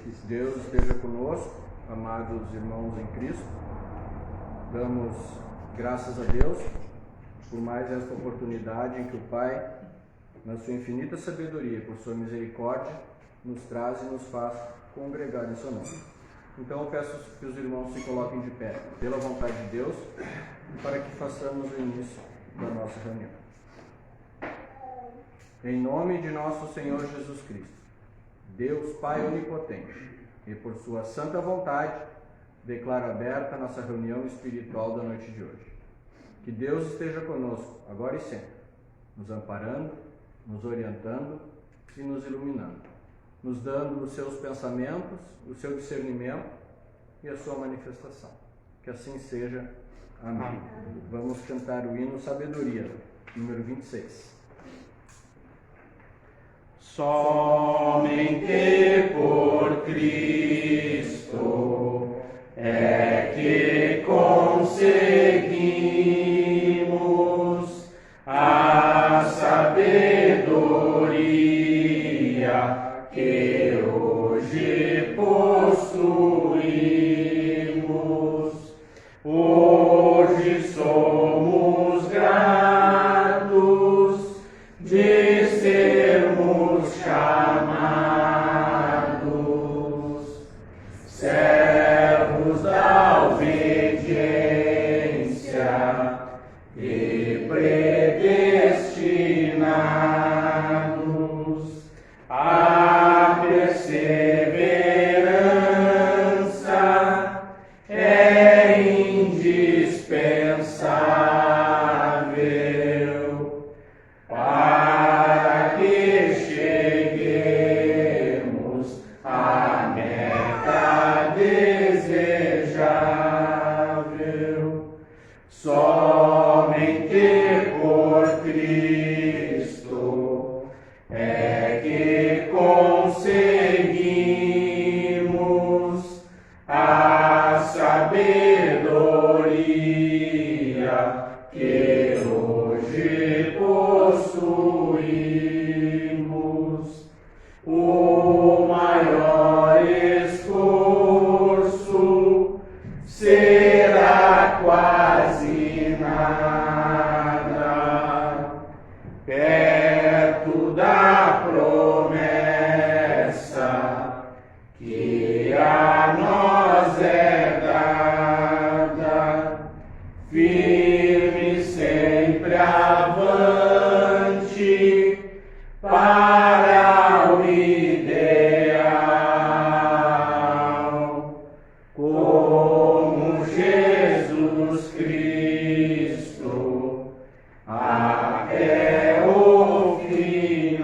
Que Deus esteja conosco, amados irmãos em Cristo. Damos graças a Deus por mais esta oportunidade em que o Pai, na sua infinita sabedoria, por sua misericórdia, nos traz e nos faz congregar em seu nome. Então eu peço que os irmãos se coloquem de pé, pela vontade de Deus, para que façamos o início da nossa reunião. Em nome de nosso Senhor Jesus Cristo, Deus Pai Onipotente, e por sua santa vontade, declaro aberta a nossa reunião espiritual da noite de hoje. Que Deus esteja conosco, agora e sempre, nos amparando, nos orientando e nos iluminando, nos dando os seus pensamentos, o seu discernimento e a sua manifestação. Que assim seja. Amém. Vamos cantar o hino Sabedoria, número 26. Somente por Cristo é que conseguimos a sabedoria que hoje possuímos. Hoje somos gratos de sermos chamados servos da obediência e predestinados à perseverança é indispensável para que cheguemos à meta desejável. Somente por Cristo é que conseguimos a sabedoria que hoje possuímos. O maior esforço será quase nada perto da promessa que a nós é dada. Firme sempre avante para o ideal, como Jesus Cristo até o final.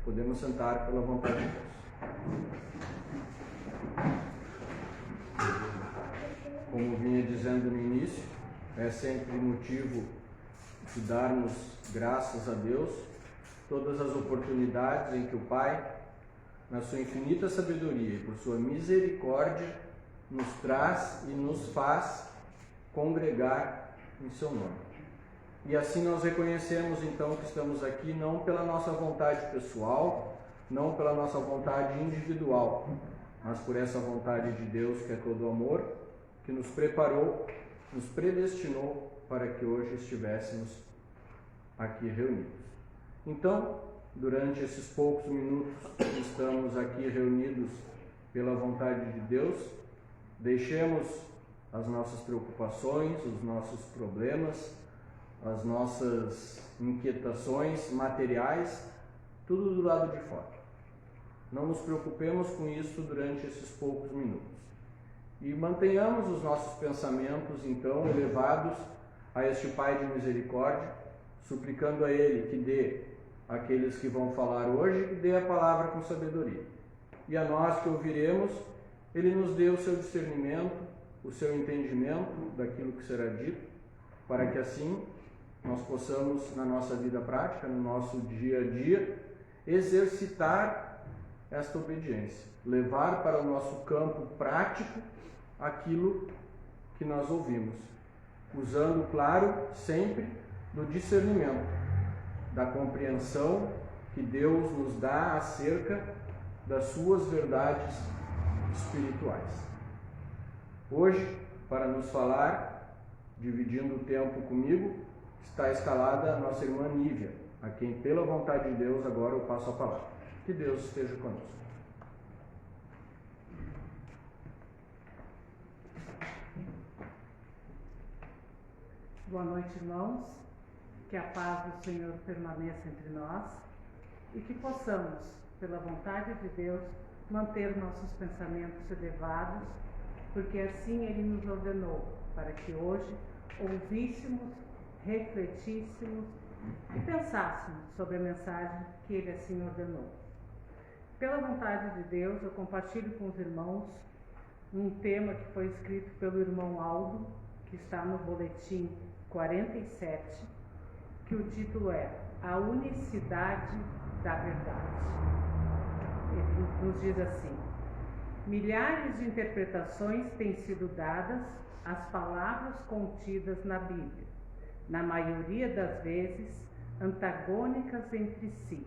Podemos sentar pela vontade de Deus. Como vinha dizendo no início, é sempre motivo de darmos graças a Deus todas as oportunidades em que o Pai, na sua infinita sabedoria e por sua misericórdia, nos traz e nos faz congregar em seu nome. E assim nós reconhecemos então que estamos aqui não pela nossa vontade pessoal, não pela nossa vontade individual, mas por essa vontade de Deus que é todo amor, que nos preparou, nos predestinou para que hoje estivéssemos aqui reunidos. Então, durante esses poucos minutos que estamos aqui reunidos pela vontade de Deus, deixemos as nossas preocupações, os nossos problemas, as nossas inquietações materiais, tudo do lado de fora. Não nos preocupemos com isso durante esses poucos minutos. E mantenhamos os nossos pensamentos, então, elevados a este Pai de misericórdia, suplicando a Ele que dê àqueles que vão falar hoje, que dê a palavra com sabedoria. E a nós que ouviremos, Ele nos dê o seu discernimento, o seu entendimento daquilo que será dito, para que assim nós possamos, na nossa vida prática, no nosso dia a dia, exercitar esta obediência, levar para o nosso campo prático aquilo que nós ouvimos, usando, claro, sempre do discernimento, da compreensão que Deus nos dá acerca das suas verdades espirituais. Hoje, para nos falar, dividindo o tempo comigo, está escalada a nossa irmã Nívia, a quem, pela vontade de Deus, agora eu passo a palavra. Que Deus esteja conosco. Boa noite, irmãos. Que a paz do Senhor permaneça entre nós e que possamos, pela vontade de Deus, manter nossos pensamentos elevados, porque assim Ele nos ordenou, para que hoje ouvíssemos, refletíssemos e pensássemos sobre a mensagem que Ele assim ordenou. Pela vontade de Deus, eu compartilho com os irmãos um tema que foi escrito pelo irmão Aldo, que está no boletim 47, que o título é A Unicidade da Verdade. Ele nos diz assim: milhares de interpretações têm sido dadas às palavras contidas na Bíblia, na maioria das vezes antagônicas entre si.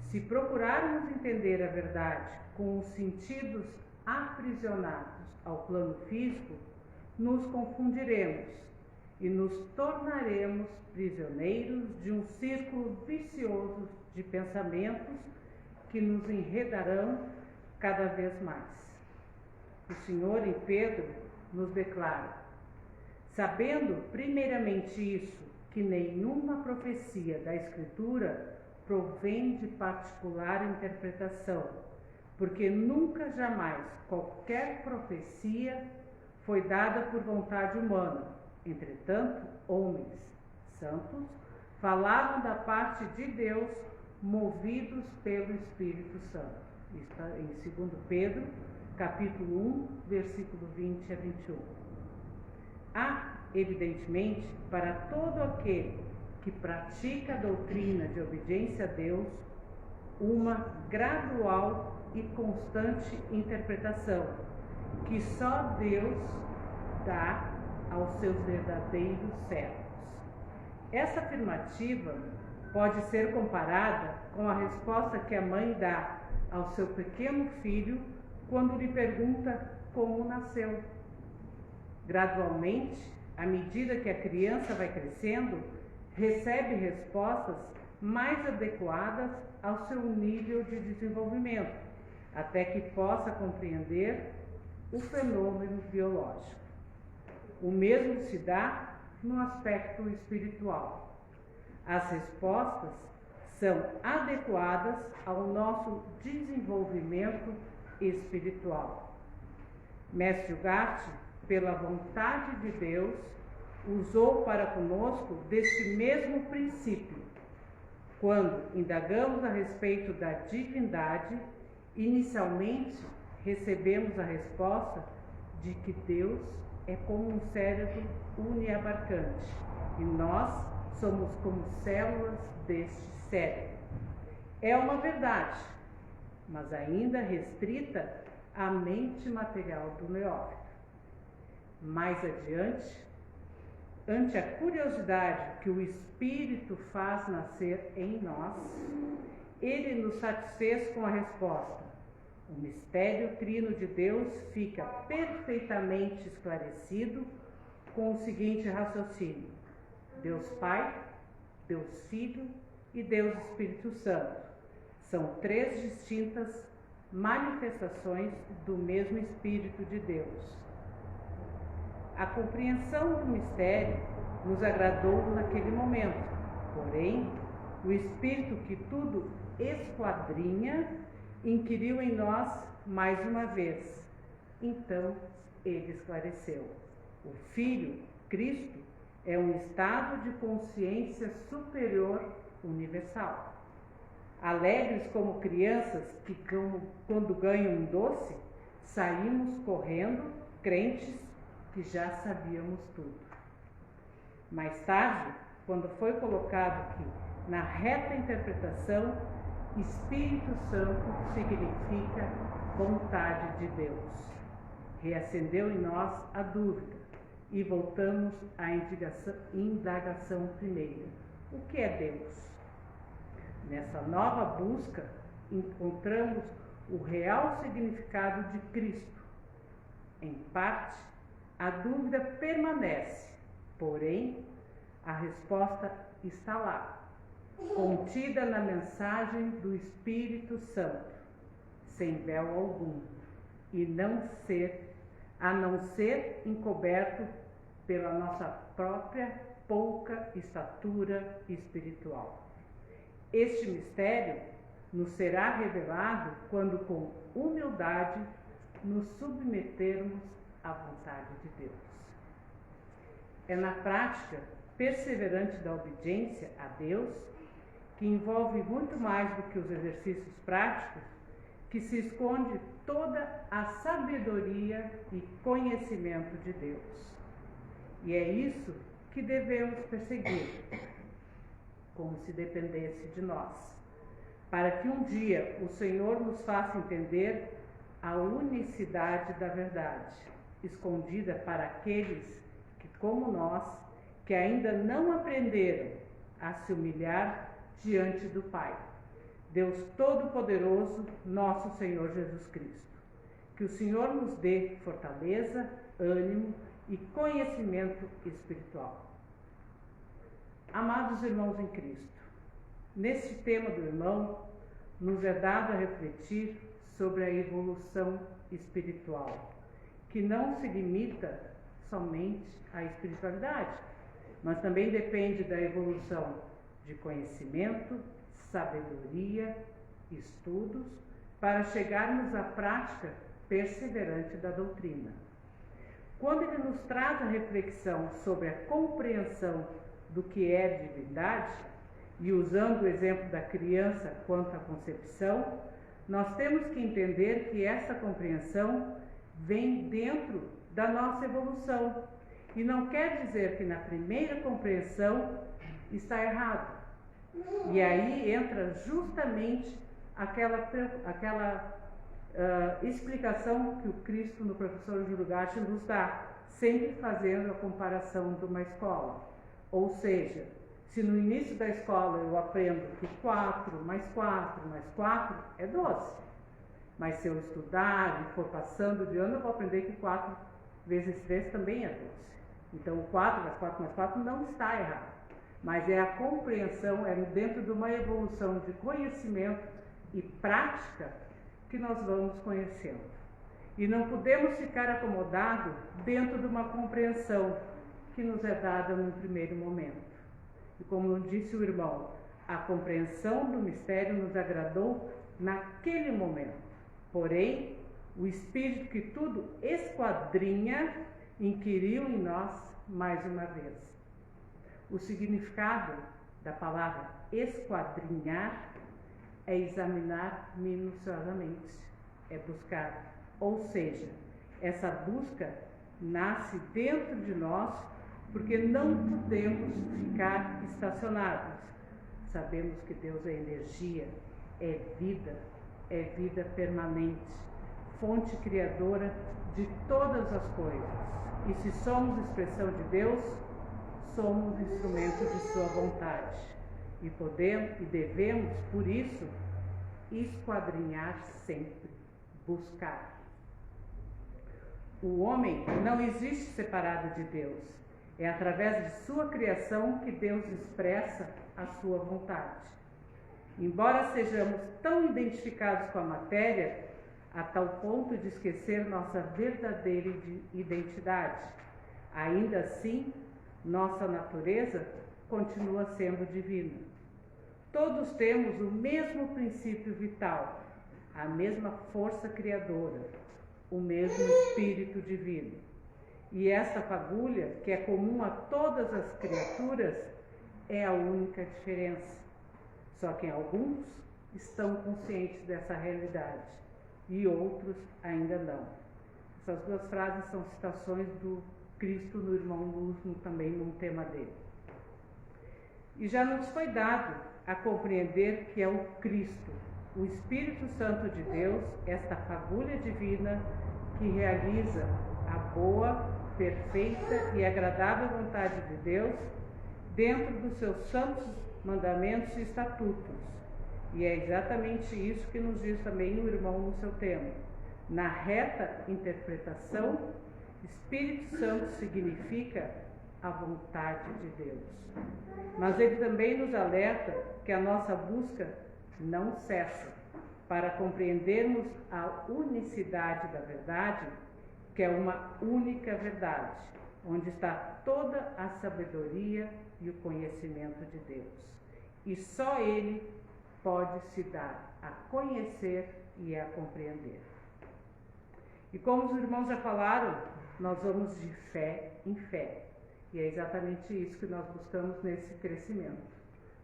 Se procurarmos entender a verdade com os sentidos aprisionados ao plano físico, nos confundiremos e nos tornaremos prisioneiros de um círculo vicioso de pensamentos que nos enredarão cada vez mais. O Senhor em Pedro nos declara: sabendo primeiramente isso, que nenhuma profecia da Escritura provém de particular interpretação, porque nunca jamais qualquer profecia foi dada por vontade humana. Entretanto, homens santos falavam da parte de Deus, movidos pelo Espírito Santo. Está em 2 Pedro, capítulo 1, versículo 20 a 21. Há, evidentemente, para todo aquele que pratica a doutrina de obediência a Deus, uma gradual e constante interpretação que só Deus dá aos seus verdadeiros servos. Essa afirmativa pode ser comparada com a resposta que a mãe dá ao seu pequeno filho quando lhe pergunta como nasceu. Gradualmente, à medida que a criança vai crescendo, recebe respostas mais adequadas ao seu nível de desenvolvimento, até que possa compreender o fenômeno biológico. O mesmo se dá no aspecto espiritual. As respostas são adequadas ao nosso desenvolvimento espiritual. Mestre Ugarte, pela vontade de Deus, usou para conosco deste mesmo princípio. Quando indagamos a respeito da divindade, inicialmente recebemos a resposta de que Deus é como um cérebro uniabarcante e nós somos como células deste cérebro. É uma verdade, mas ainda restrita à mente material do neófito. Mais adiante, ante a curiosidade que o Espírito faz nascer em nós, ele nos satisfez com a resposta: o mistério trino de Deus fica perfeitamente esclarecido com o seguinte raciocínio: Deus Pai, Deus Filho e Deus Espírito Santo são três distintas manifestações do mesmo Espírito de Deus. A compreensão do mistério nos agradou naquele momento, porém, o Espírito que tudo esquadrinha inquiriu em nós mais uma vez. Então, ele esclareceu: o Filho, Cristo, é um estado de consciência superior universal. Alegres como crianças que, quando ganham um doce, saímos correndo, crentes que já sabíamos tudo. Mais tarde, quando foi colocado que, na reta interpretação, Espírito Santo significa vontade de Deus, reacendeu em nós a dúvida e voltamos à indagação primeira: o que é Deus? Nessa nova busca, encontramos o real significado de Cristo. Em parte, a dúvida permanece, porém, a resposta está lá, contida na mensagem do Espírito Santo, sem véu algum, a não ser encoberto pela nossa própria pouca estatura espiritual. Este mistério nos será revelado quando, com humildade, nos submetermos à vontade de Deus. É na prática perseverante da obediência a Deus, que envolve muito mais do que os exercícios práticos, que se esconde toda a sabedoria e conhecimento de Deus. E é isso que devemos perseguir, como se dependesse de nós, para que um dia o Senhor nos faça entender a unicidade da verdade, escondida para aqueles que, como nós, que ainda não aprenderam a se humilhar diante do Pai, Deus Todo-Poderoso, nosso Senhor Jesus Cristo. Que o Senhor nos dê fortaleza, ânimo e conhecimento espiritual. Amados irmãos em Cristo, neste tema do irmão, nos é dado a refletir sobre a evolução espiritual, que não se limita somente à espiritualidade, mas também depende da evolução de conhecimento, sabedoria, estudos, para chegarmos à prática perseverante da doutrina. Quando ele nos traz a reflexão sobre a compreensão do que é divindade, e usando o exemplo da criança quanto à concepção, nós temos que entender que essa compreensão vem dentro da nossa evolução. E não quer dizer que na primeira compreensão está errado. E aí entra justamente aquela explicação que o Cristo no professor Júlio Gatti nos dá, sempre fazendo a comparação de uma escola. Ou seja, se no início da escola eu aprendo que 4 mais 4 mais 4 é 12, mas se eu estudar e for passando de ano, eu vou aprender que 4 vezes 3 também é 12. Então, o 4 mais 4 mais 4 não está errado, mas é a compreensão, é dentro de uma evolução de conhecimento e prática que nós vamos conhecendo. E não podemos ficar acomodados dentro de uma compreensão que nos é dada num primeiro momento. E como disse o irmão, a compreensão do mistério nos agradou naquele momento. Porém, o Espírito que tudo esquadrinha inquiriu em nós mais uma vez. O significado da palavra esquadrinhar é examinar minuciosamente, é buscar. Ou seja, essa busca nasce dentro de nós, porque não podemos ficar estacionados. Sabemos que Deus é energia, é vida permanente, fonte criadora de todas as coisas. E se somos expressão de Deus, somos instrumento de sua vontade. E podemos e devemos, por isso, esquadrinhar sempre, buscar. O homem não existe separado de Deus. É através de sua criação que Deus expressa a sua vontade. Embora sejamos tão identificados com a matéria, a tal ponto de esquecer nossa verdadeira identidade, ainda assim, nossa natureza continua sendo divina. Todos temos o mesmo princípio vital, a mesma força criadora, o mesmo espírito divino. E essa fagulha, que é comum a todas as criaturas, é a única diferença. Só que alguns estão conscientes dessa realidade e outros ainda não. Essas duas frases são citações do Cristo no Irmão Luz, também num tema dele. E já nos foi dado a compreender que é o Cristo, o Espírito Santo de Deus, esta fagulha divina que realiza a boa, perfeita e agradável vontade de Deus dentro dos seus santos mandamentos e estatutos, E é exatamente isso que nos diz também o irmão no seu tema. Na reta interpretação, Espírito Santo significa a vontade de Deus. Mas ele também nos alerta que a nossa busca não cessa para compreendermos a unicidade da verdade, que é uma única verdade, onde está toda a sabedoria e o conhecimento de Deus. E só Ele pode se dar a conhecer e a compreender. E como os irmãos já falaram, nós vamos de fé em fé. E é exatamente isso que nós buscamos nesse crescimento.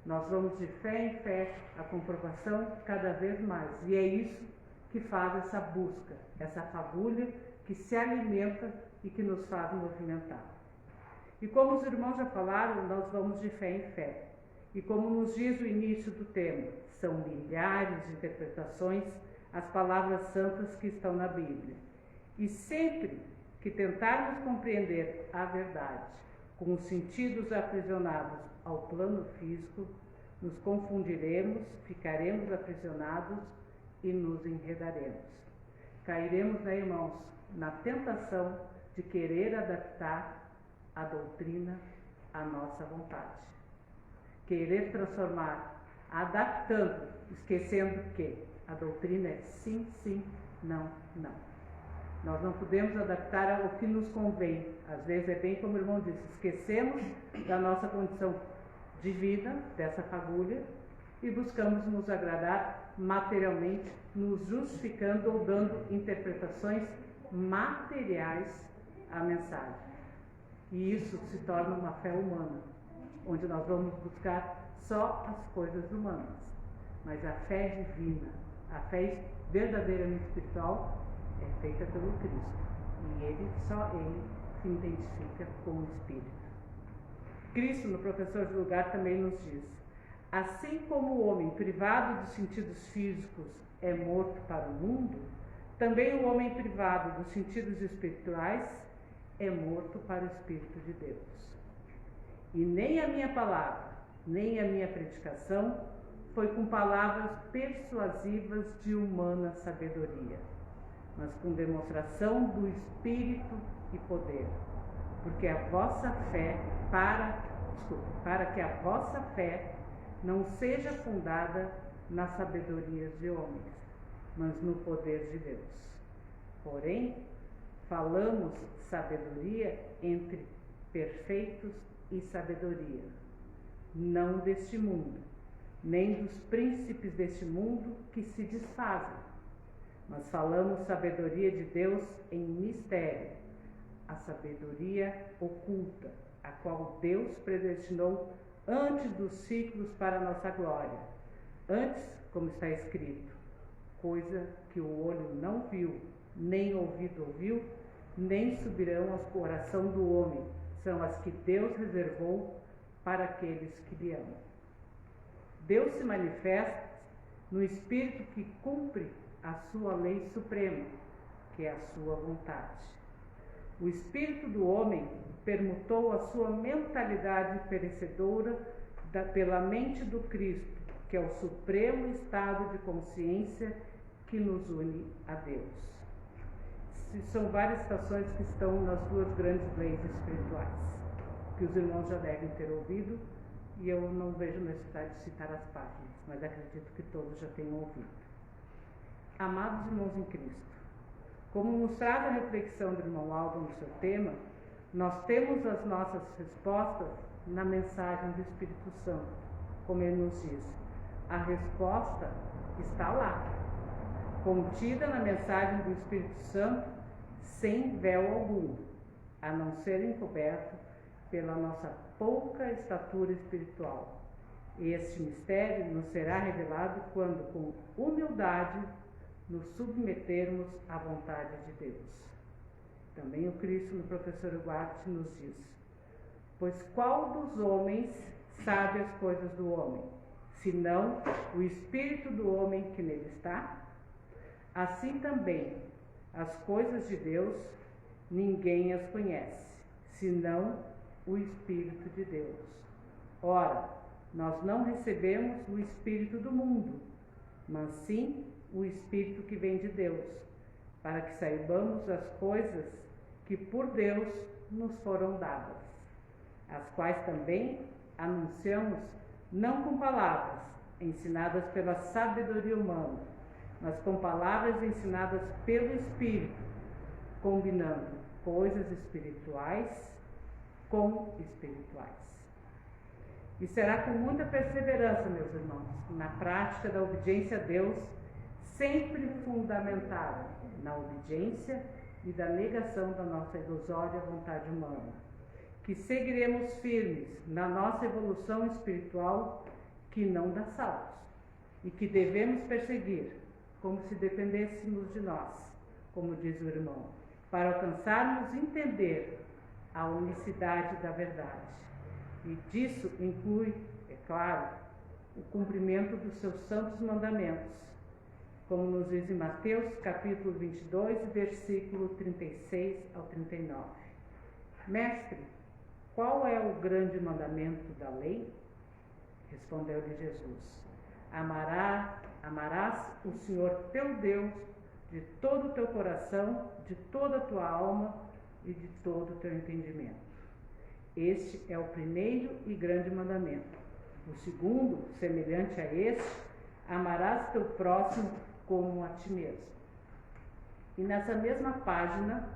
Nós vamos de fé em fé, a comprovação cada vez mais. E é isso que faz essa busca, essa fagulha que se alimenta e que nos faz movimentar. E como os irmãos já falaram, nós vamos de fé em fé. E como nos diz o início do tema, são milhares de interpretações as palavras santas que estão na Bíblia. E sempre que tentarmos compreender a verdade com os sentidos aprisionados ao plano físico, nos confundiremos, ficaremos aprisionados e nos enredaremos. Cairemos, né, irmãos, na tentação de querer adaptar a doutrina à nossa vontade. Querer transformar, adaptando, esquecendo que a doutrina é sim, sim, não, não. Nós não podemos adaptar ao que nos convém. Às vezes é bem como o irmão disse, esquecemos da nossa condição divina, dessa fagulha, e buscamos nos agradar materialmente, nos justificando ou dando interpretações materiais à mensagem. E isso se torna uma fé humana, onde nós vamos buscar só as coisas humanas. Mas a fé divina, a fé verdadeiramente espiritual, é feita pelo Cristo. E Ele, só Ele, se identifica com o Espírito. Cristo, no Professor de Lugar, também nos diz: assim como o homem privado dos sentidos físicos é morto para o mundo, também o homem privado dos sentidos espirituais é morto para o Espírito de Deus. E nem a minha palavra, nem a minha predicação foi com palavras persuasivas de humana sabedoria, mas com demonstração do Espírito e poder, porque a vossa fé, para que a vossa fé não seja fundada nas sabedorias de homens, mas no poder de Deus. Porém, falamos sabedoria entre perfeitos e sabedoria, não deste mundo, nem dos príncipes deste mundo que se desfazem, mas falamos sabedoria de Deus em mistério, a sabedoria oculta, a qual Deus predestinou antes dos ciclos para a nossa glória. Antes, como está escrito, coisa que o olho não viu, nem ouvido ouviu, nem subirão ao coração do homem, são as que Deus reservou para aqueles que lhe amam. Deus se manifesta no Espírito que cumpre a sua lei suprema, que é a sua vontade. O espírito do homem permutou a sua mentalidade perecedora pela mente do Cristo, que é o supremo estado de consciência que nos une a Deus. São várias citações que estão nas duas grandes leis espirituais, que os irmãos já devem ter ouvido, e eu não vejo necessidade de citar as páginas, mas acredito que todos já tenham ouvido. Amados irmãos em Cristo, como nos traz a reflexão do irmão Aldo no seu tema, nós temos as nossas respostas na mensagem do Espírito Santo. Como ele nos diz, a resposta está lá, contida na mensagem do Espírito Santo, sem véu algum, a não ser encoberto pela nossa pouca estatura espiritual. Este mistério nos será revelado quando, com humildade, nos submetermos à vontade de Deus. Também o Cristo, no Professor Ugarte, nos diz: pois qual dos homens sabe as coisas do homem, senão o espírito do homem que nele está? Assim também, as coisas de Deus, ninguém as conhece, senão o Espírito de Deus. Ora, nós não recebemos o Espírito do mundo, mas sim o Espírito que vem de Deus, para que saibamos as coisas que por Deus nos foram dadas, as quais também anunciamos não com palavras ensinadas pela sabedoria humana, mas com palavras ensinadas pelo Espírito, combinando coisas espirituais com espirituais. E será com muita perseverança, meus irmãos, na prática da obediência a Deus, sempre fundamentada na obediência e da negação da nossa ilusória vontade humana, que seguiremos firmes na nossa evolução espiritual, que não dá saltos, e que devemos perseguir, como se dependêssemos de nós, como diz o irmão, para alcançarmos entender a unicidade da verdade. E disso inclui, é claro, o cumprimento dos seus santos mandamentos, como nos diz em Mateus capítulo 22, versículo 36 ao 39. Mestre, qual é o grande mandamento da lei? Respondeu-lhe Jesus: Amarás o Senhor teu Deus de todo o teu coração, de toda a tua alma e de todo o teu entendimento. Este é o primeiro e grande mandamento. O segundo, semelhante a este, amarás teu próximo como a ti mesmo. E nessa mesma página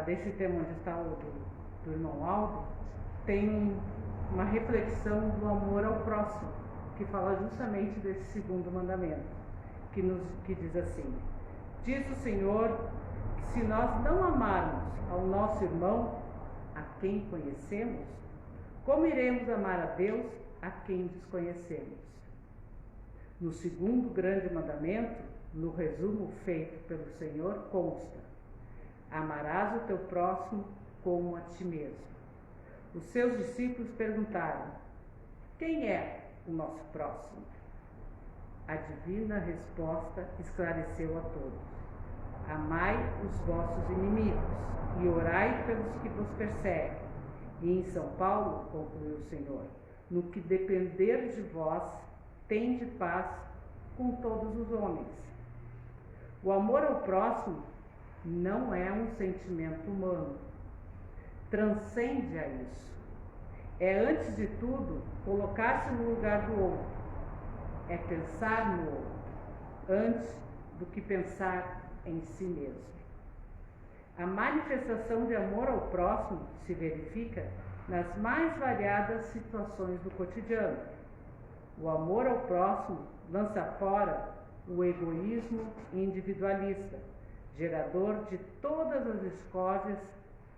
desse tema onde está o do irmão Aldo, tem uma reflexão do amor ao próximo, que fala justamente desse segundo mandamento, que diz assim: diz o Senhor que se nós não amarmos ao nosso irmão, a quem conhecemos, como iremos amar a Deus a quem desconhecemos? No segundo grande mandamento, no resumo feito pelo Senhor, consta: amarás o teu próximo como a ti mesmo. Os seus discípulos perguntaram: quem é o nosso próximo? A divina resposta esclareceu a todos: amai os vossos inimigos e orai pelos que vos perseguem. E em São Paulo, concluiu o Senhor, no que depender de vós, tende paz com todos os homens. O amor ao próximo não é um sentimento humano, transcende a isso. É, antes de tudo, colocar-se no lugar do outro, é pensar no outro, antes do que pensar em si mesmo. A manifestação de amor ao próximo se verifica nas mais variadas situações do cotidiano. O amor ao próximo lança fora o egoísmo individualista, gerador de todas as discórdias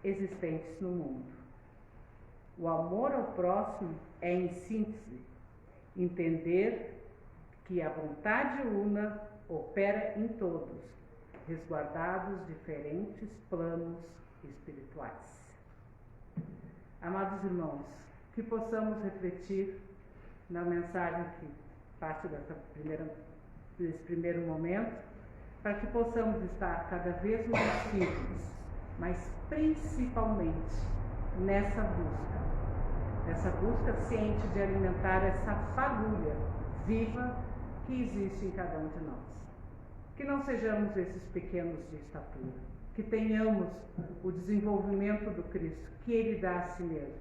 existentes no mundo. O amor ao próximo é, em síntese, entender que a vontade una opera em todos, resguardados diferentes planos espirituais. Amados irmãos, que possamos refletir na mensagem que parte desse primeiro momento, para que possamos estar cada vez mais firmes, mas principalmente nessa busca ciente de alimentar essa fagulha viva que existe em cada um de nós. Que não sejamos esses pequenos de estatura, que tenhamos o desenvolvimento do Cristo, que Ele dá a si mesmo,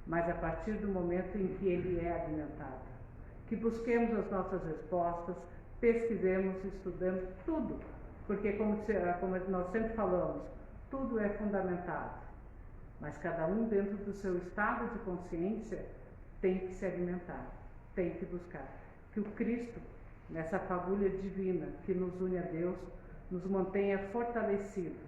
mas a partir do momento em que Ele é alimentado. Que busquemos as nossas respostas, pesquisemos, estudemos tudo, porque como nós sempre falamos, tudo é fundamentado, mas cada um dentro do seu estado de consciência tem que se alimentar, tem que buscar. Que o Cristo, nessa fagulha divina que nos une a Deus, nos mantenha fortalecidos,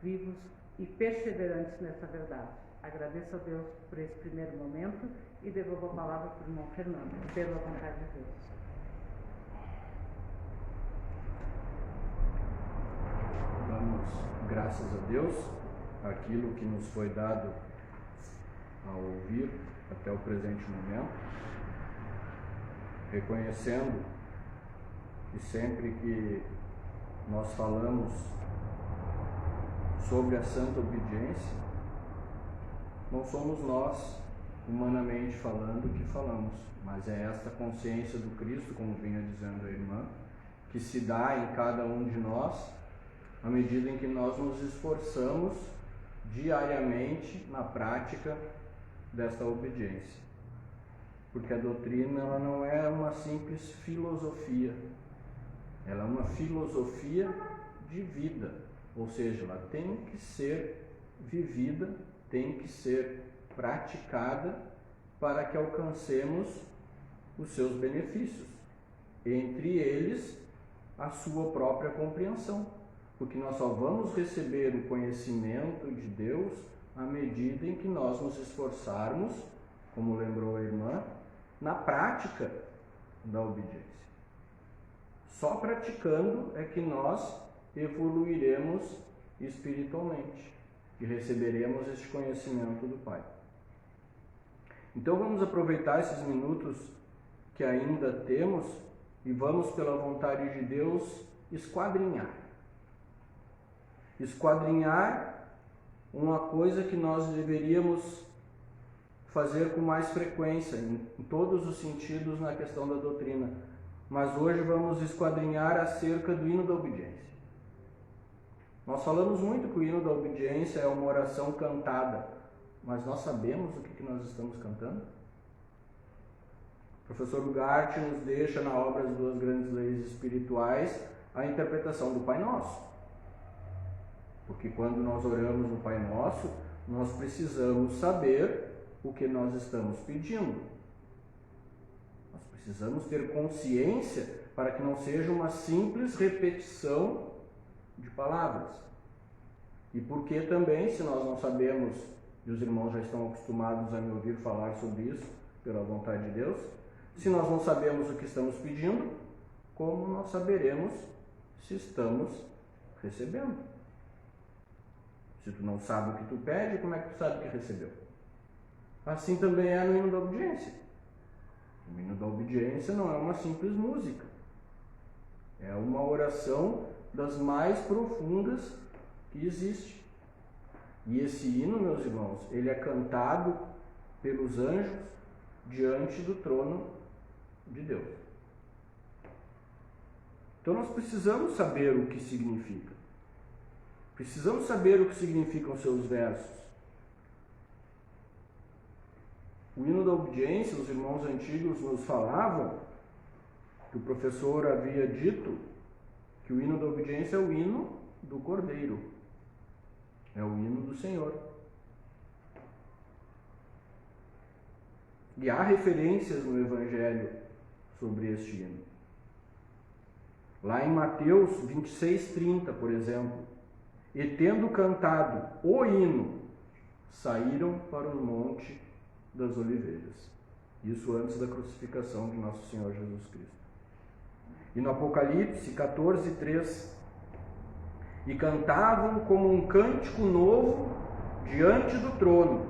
vivos e perseverantes nessa verdade. Agradeço a Deus por esse primeiro momento e devolvo a palavra para o irmão Fernando, pela vontade de Deus. Damos graças a Deus, aquilo que nos foi dado a ouvir até o presente momento, reconhecendo que sempre que nós falamos sobre a santa obediência, não somos nós humanamente falando, que falamos, mas é esta consciência do Cristo, como vinha dizendo a irmã, que se dá em cada um de nós à medida em que nós nos esforçamos diariamente na prática desta obediência. Porque a doutrina ela não é uma simples filosofia, ela é uma filosofia de vida, ou seja, ela tem que ser vivida, tem que ser praticada para que alcancemos os seus benefícios, entre eles a sua própria compreensão, porque nós só vamos receber o conhecimento de Deus à medida em que nós nos esforçarmos, como lembrou a irmã, na prática da obediência. Só praticando é que nós evoluiremos espiritualmente e receberemos este conhecimento do Pai. Então vamos aproveitar esses minutos que ainda temos e vamos, pela vontade de Deus, esquadrinhar. Esquadrinhar uma coisa que nós deveríamos fazer com mais frequência, em todos os sentidos na questão da doutrina. Mas hoje vamos esquadrinhar acerca do hino da obediência. Nós falamos muito que o hino da obediência é uma oração cantada, mas nós sabemos o que nós estamos cantando? O professor Ugarte nos deixa na obra As Duas Grandes Leis Espirituais a interpretação do Pai Nosso. Porque quando nós oramos o Pai Nosso, nós precisamos saber o que nós estamos pedindo. Nós precisamos ter consciência para que não seja uma simples repetição de palavras. E porque também, se nós não sabemos, e os irmãos já estão acostumados a me ouvir falar sobre isso, pela vontade de Deus, se nós não sabemos o que estamos pedindo, como nós saberemos se estamos recebendo? Se tu não sabe o que tu pede, como é que tu sabe que recebeu? Assim também é no hino da obediência. O hino da obediência não é uma simples música. É uma oração das mais profundas que existe. E esse hino, meus irmãos, ele é cantado pelos anjos diante do trono de Deus. Então nós precisamos saber o que significa. Precisamos saber o que significam seus versos. O hino da obediência, os irmãos antigos nos falavam, que o professor havia dito, que o hino da obediência é o hino do Cordeiro. É o hino do Senhor. E há referências no Evangelho sobre este hino. Lá em Mateus 26:30, por exemplo, e tendo cantado o hino, saíram para o monte das Oliveiras. Isso antes da crucificação de nosso Senhor Jesus Cristo. E no Apocalipse 14:3, e cantavam como um cântico novo diante do trono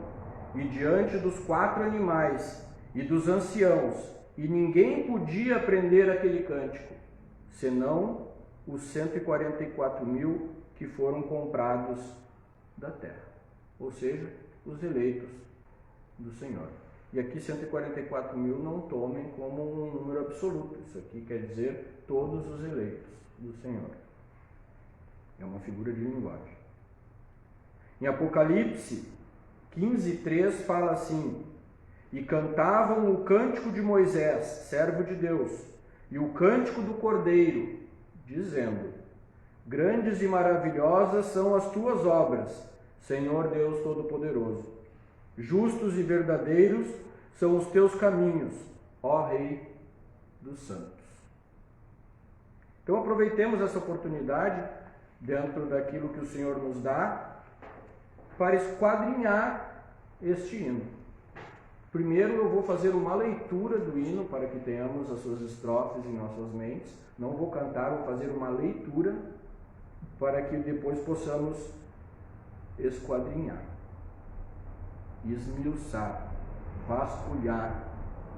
e diante dos 4 animais e dos anciãos, e ninguém podia aprender aquele cântico, senão os 144.000 que foram comprados da terra, ou seja, os eleitos do Senhor. E aqui 144.000 não tomem como um número absoluto, isso aqui quer dizer todos os eleitos do Senhor. É uma figura de linguagem. Em Apocalipse 15:3 fala assim: e cantavam o cântico de Moisés, servo de Deus, e o cântico do Cordeiro, dizendo: grandes e maravilhosas são as tuas obras, Senhor Deus Todo-Poderoso. Justos e verdadeiros são os teus caminhos, ó Rei dos santos. Então aproveitemos essa oportunidade, dentro daquilo que o Senhor nos dá, para esquadrinhar este hino. Primeiro eu vou fazer uma leitura do hino, para que tenhamos as suas estrofes em nossas mentes. Não vou cantar, vou fazer uma leitura, para que depois possamos esquadrinhar, esmiuçar, vasculhar,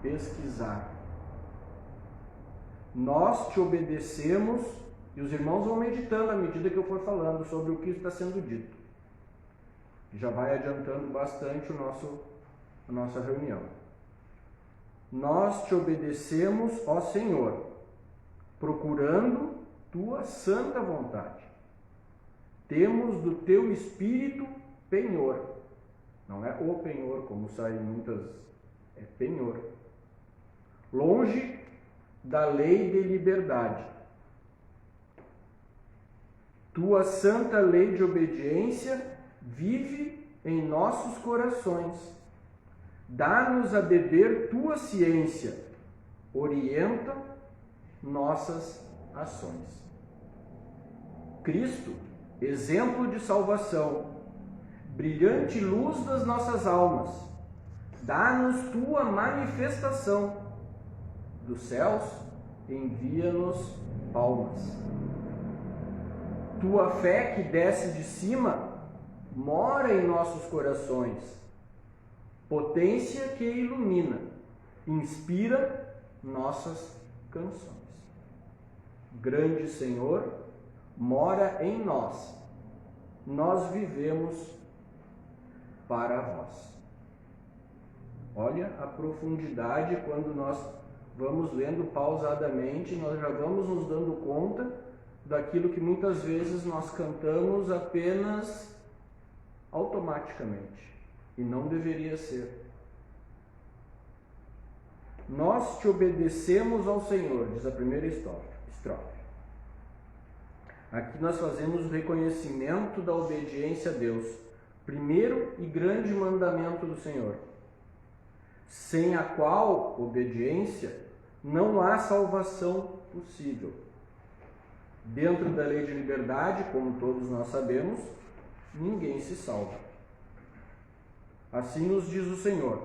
pesquisar. Nós te obedecemos, e os irmãos vão meditando à medida que eu for falando sobre o que está sendo dito. Já vai adiantando bastante o nosso a nossa reunião. Nós te obedecemos, ó Senhor, procurando tua santa vontade. Temos do teu Espírito penhor. Não é o penhor, como saem muitas, é penhor. Longe da lei de liberdade. Tua santa lei de obediência vive em nossos corações. Dá-nos a beber tua ciência. Orienta nossas ações. Cristo, exemplo de salvação, brilhante luz das nossas almas, dá-nos tua manifestação. Dos céus, envia-nos palmas. Tua fé que desce de cima, mora em nossos corações. Potência que ilumina, inspira nossas canções. Grande Senhor, mora em nós. Nós vivemos para vós. Olha a profundidade quando nós vamos lendo pausadamente, nós já vamos nos dando conta daquilo que muitas vezes nós cantamos apenas automaticamente, e não deveria ser. Nós te obedecemos ao Senhor, diz a primeira estrofe. Aqui nós fazemos o reconhecimento da obediência a Deus, primeiro e grande mandamento do Senhor, sem a qual obediência não há salvação possível. Dentro da lei de liberdade, como todos nós sabemos, ninguém se salva. Assim nos diz o Senhor: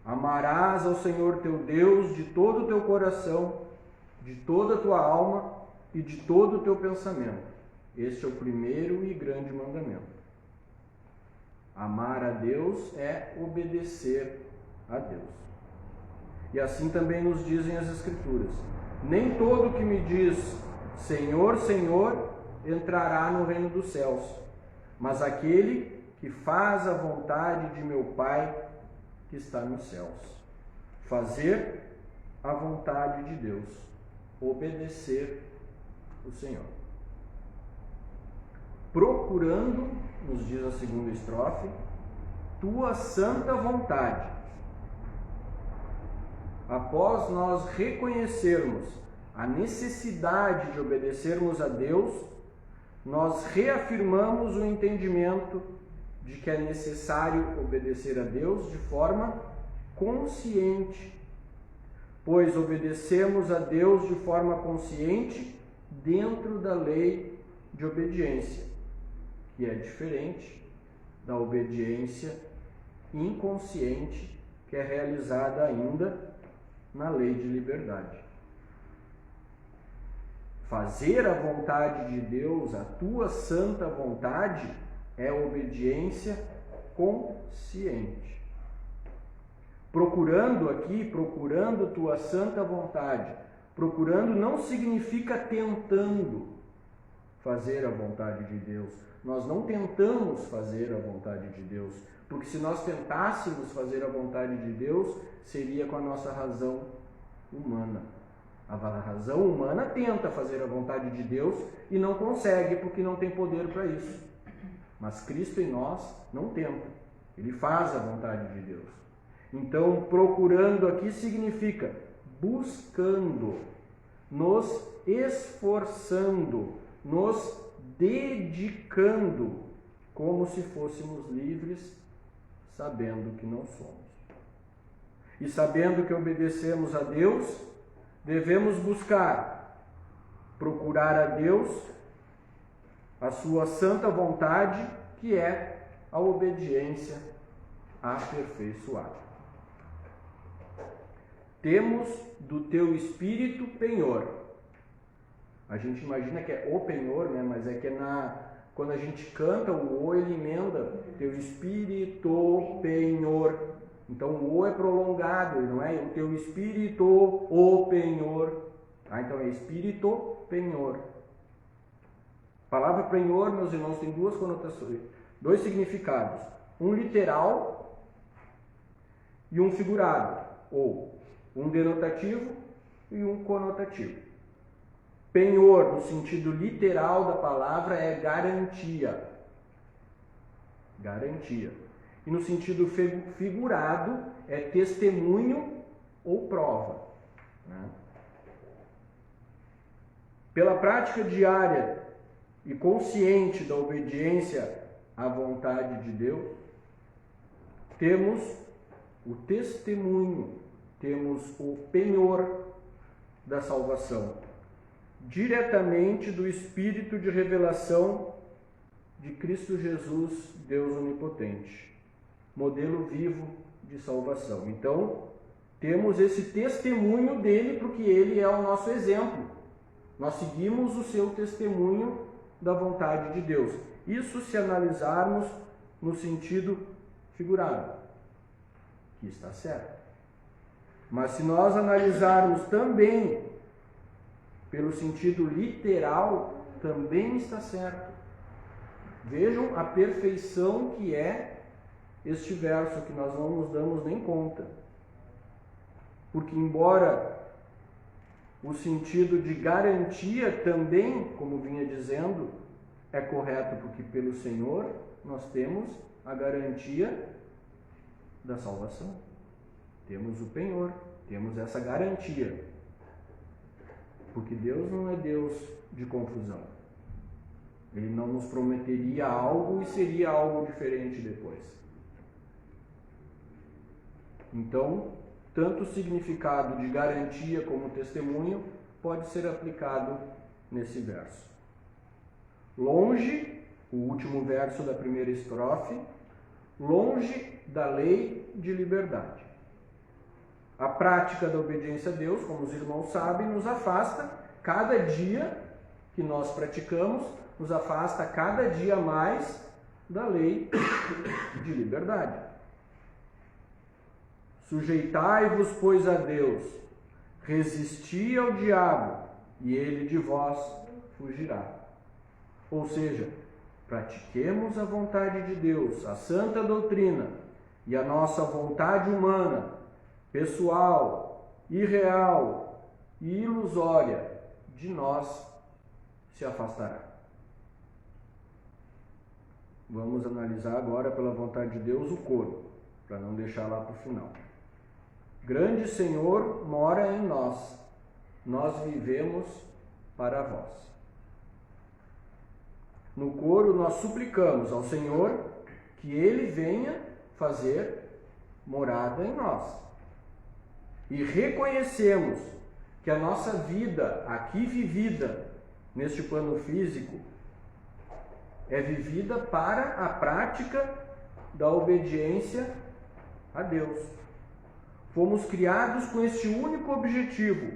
amarás ao Senhor teu Deus de todo o teu coração, de toda a tua alma e de todo o teu pensamento. Este é o primeiro e grande mandamento. Amar a Deus é obedecer a Deus. E assim também nos dizem as Escrituras: nem todo que me diz Senhor, Senhor, entrará no reino dos céus, mas aquele que faz a vontade de meu Pai que está nos céus. Fazer a vontade de Deus, obedecer o Senhor. Procurando, nos diz a segunda estrofe, tua santa vontade. Após nós reconhecermos a necessidade de obedecermos a Deus, nós reafirmamos o entendimento de que é necessário obedecer a Deus de forma consciente, pois obedecemos a Deus de forma consciente dentro da lei de obediência, que é diferente da obediência inconsciente que é realizada ainda na lei de liberdade. Fazer a vontade de Deus, a tua santa vontade, é obediência consciente. Procurando tua santa vontade. Procurando não significa tentando fazer a vontade de Deus. Nós não tentamos fazer a vontade de Deus, porque se nós tentássemos fazer a vontade de Deus, seria com a nossa razão humana. A razão humana tenta fazer a vontade de Deus e não consegue, porque não tem poder para isso. Mas Cristo em nós não tenta, Ele faz a vontade de Deus. Então, procurando aqui significa buscando, nos esforçando, nos dedicando, como se fôssemos livres, sabendo que não somos. E sabendo que obedecemos a Deus, devemos procurar a Deus, a sua santa vontade, que é a obediência aperfeiçoada. Temos do teu Espírito penhor. A gente imagina que é o penhor, né? Mas é que quando a gente canta, o O ele emenda, teu Espírito penhor. Então o O é prolongado, não é o teu Espírito, o penhor. Então é Espírito penhor. A palavra penhor, meus irmãos, tem duas conotações, dois significados. Um literal, e um figurado, ou um denotativo e um conotativo. Penhor, no sentido literal da palavra, é garantia. Garantia. E no sentido figurado, é testemunho ou prova. Né? Pela prática diária e consciente da obediência à vontade de Deus, temos o testemunho, temos o penhor da salvação, diretamente do Espírito de revelação de Cristo Jesus, Deus onipotente, modelo vivo de salvação. Então, temos esse testemunho dele, porque ele é o nosso exemplo. Nós seguimos o seu testemunho da vontade de Deus. Isso se analisarmos no sentido figurado, que está certo. Mas se nós analisarmos também pelo sentido literal, também está certo. Vejam a perfeição que é este verso, que nós não nos damos nem conta. Porque embora o sentido de garantia também, como vinha dizendo, é correto, porque pelo Senhor nós temos a garantia da salvação. Temos o penhor, temos essa garantia. Porque Deus não é Deus de confusão. Ele não nos prometeria algo e seria algo diferente depois. Então, tanto o significado de garantia como testemunho pode ser aplicado nesse verso. Longe, o último verso da primeira estrofe, longe da lei de liberdade. A prática da obediência a Deus, como os irmãos sabem, nos afasta cada dia que nós praticamos, nos afasta cada dia mais da lei de liberdade. Sujeitai-vos, pois, a Deus, resisti ao diabo, e ele de vós fugirá. Ou seja, pratiquemos a vontade de Deus, a santa doutrina, e a nossa vontade humana, pessoal, irreal e ilusória, de nós se afastará. Vamos analisar agora, pela vontade de Deus, o coro, para não deixar lá para o final. Grande Senhor mora em nós, nós vivemos para vós. No coro nós suplicamos ao Senhor que Ele venha fazer morada em nós. E reconhecemos que a nossa vida aqui vivida, neste plano físico, é vivida para a prática da obediência a Deus. Fomos criados com este único objetivo,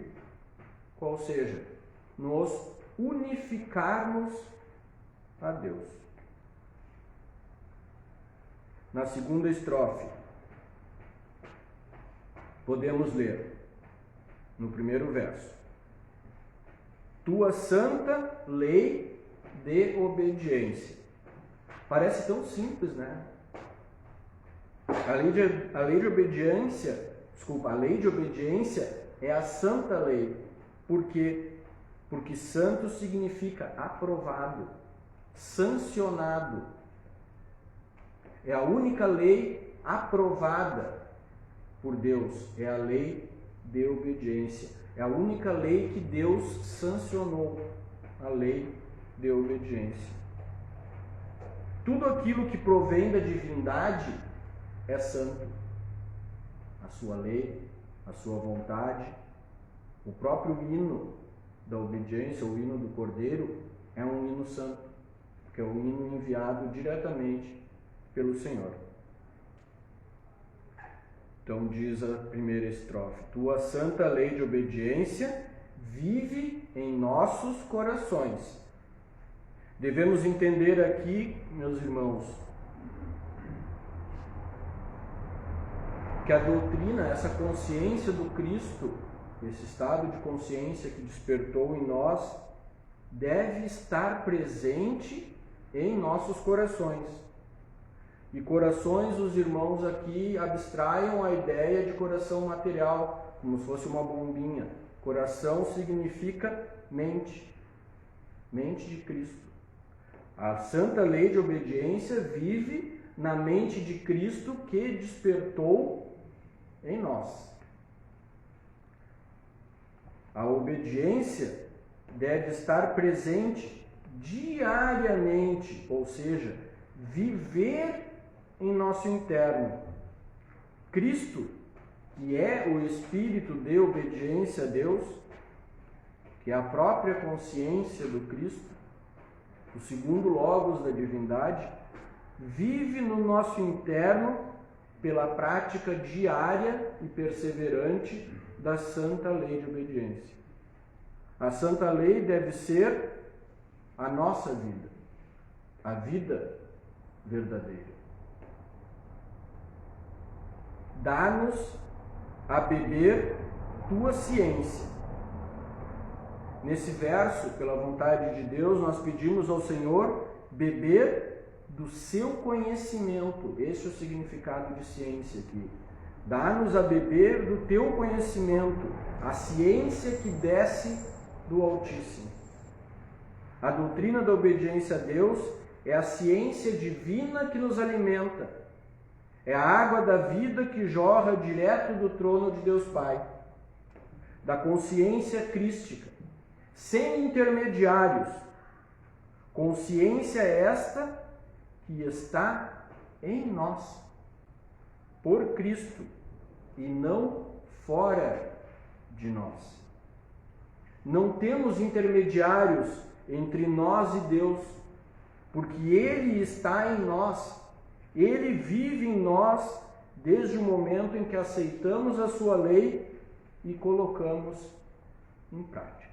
qual seja, nos unificarmos a Deus. Na segunda estrofe, podemos ler, no primeiro verso: Tua santa lei de obediência. Parece tão simples, né? A lei de obediência é a santa lei. Por quê? Porque santo significa aprovado, sancionado. É a única lei aprovada por Deus, é a lei de obediência. É a única lei que Deus sancionou, a lei de obediência. Tudo aquilo que provém da divindade é santo. A sua lei, a sua vontade, o próprio hino da obediência, o hino do Cordeiro, é um hino santo, que é um hino enviado diretamente pelo Senhor. Então diz a primeira estrofe: Tua santa lei de obediência vive em nossos corações. Devemos entender aqui, meus irmãos, que a doutrina, essa consciência do Cristo, esse estado de consciência que despertou em nós, deve estar presente em nossos corações. E corações, os irmãos aqui abstraiam a ideia de coração material, como se fosse uma bombinha. Coração significa mente, mente de Cristo. A santa lei de obediência vive na mente de Cristo que despertou em nós. A obediência deve estar presente diariamente, ou seja, viver em nosso interno. Cristo, que é o espírito de obediência a Deus, que é a própria consciência do Cristo, o segundo logos da divindade, vive no nosso interno pela prática diária e perseverante da santa lei de obediência. A santa lei deve ser a nossa vida, a vida verdadeira. Dá-nos a beber tua ciência. Nesse verso, pela vontade de Deus, nós pedimos ao Senhor beber do seu conhecimento. Esse é o significado de ciência aqui. Dá-nos a beber do teu conhecimento, a ciência que desce do Altíssimo. A doutrina da obediência a Deus é a ciência divina que nos alimenta. É a água da vida que jorra direto do trono de Deus Pai, da consciência crística, sem intermediários. Consciência esta que está em nós, por Cristo, e não fora de nós. Não temos intermediários entre nós e Deus, porque Ele está em nós. Ele vive em nós desde o momento em que aceitamos a sua lei e colocamos em prática.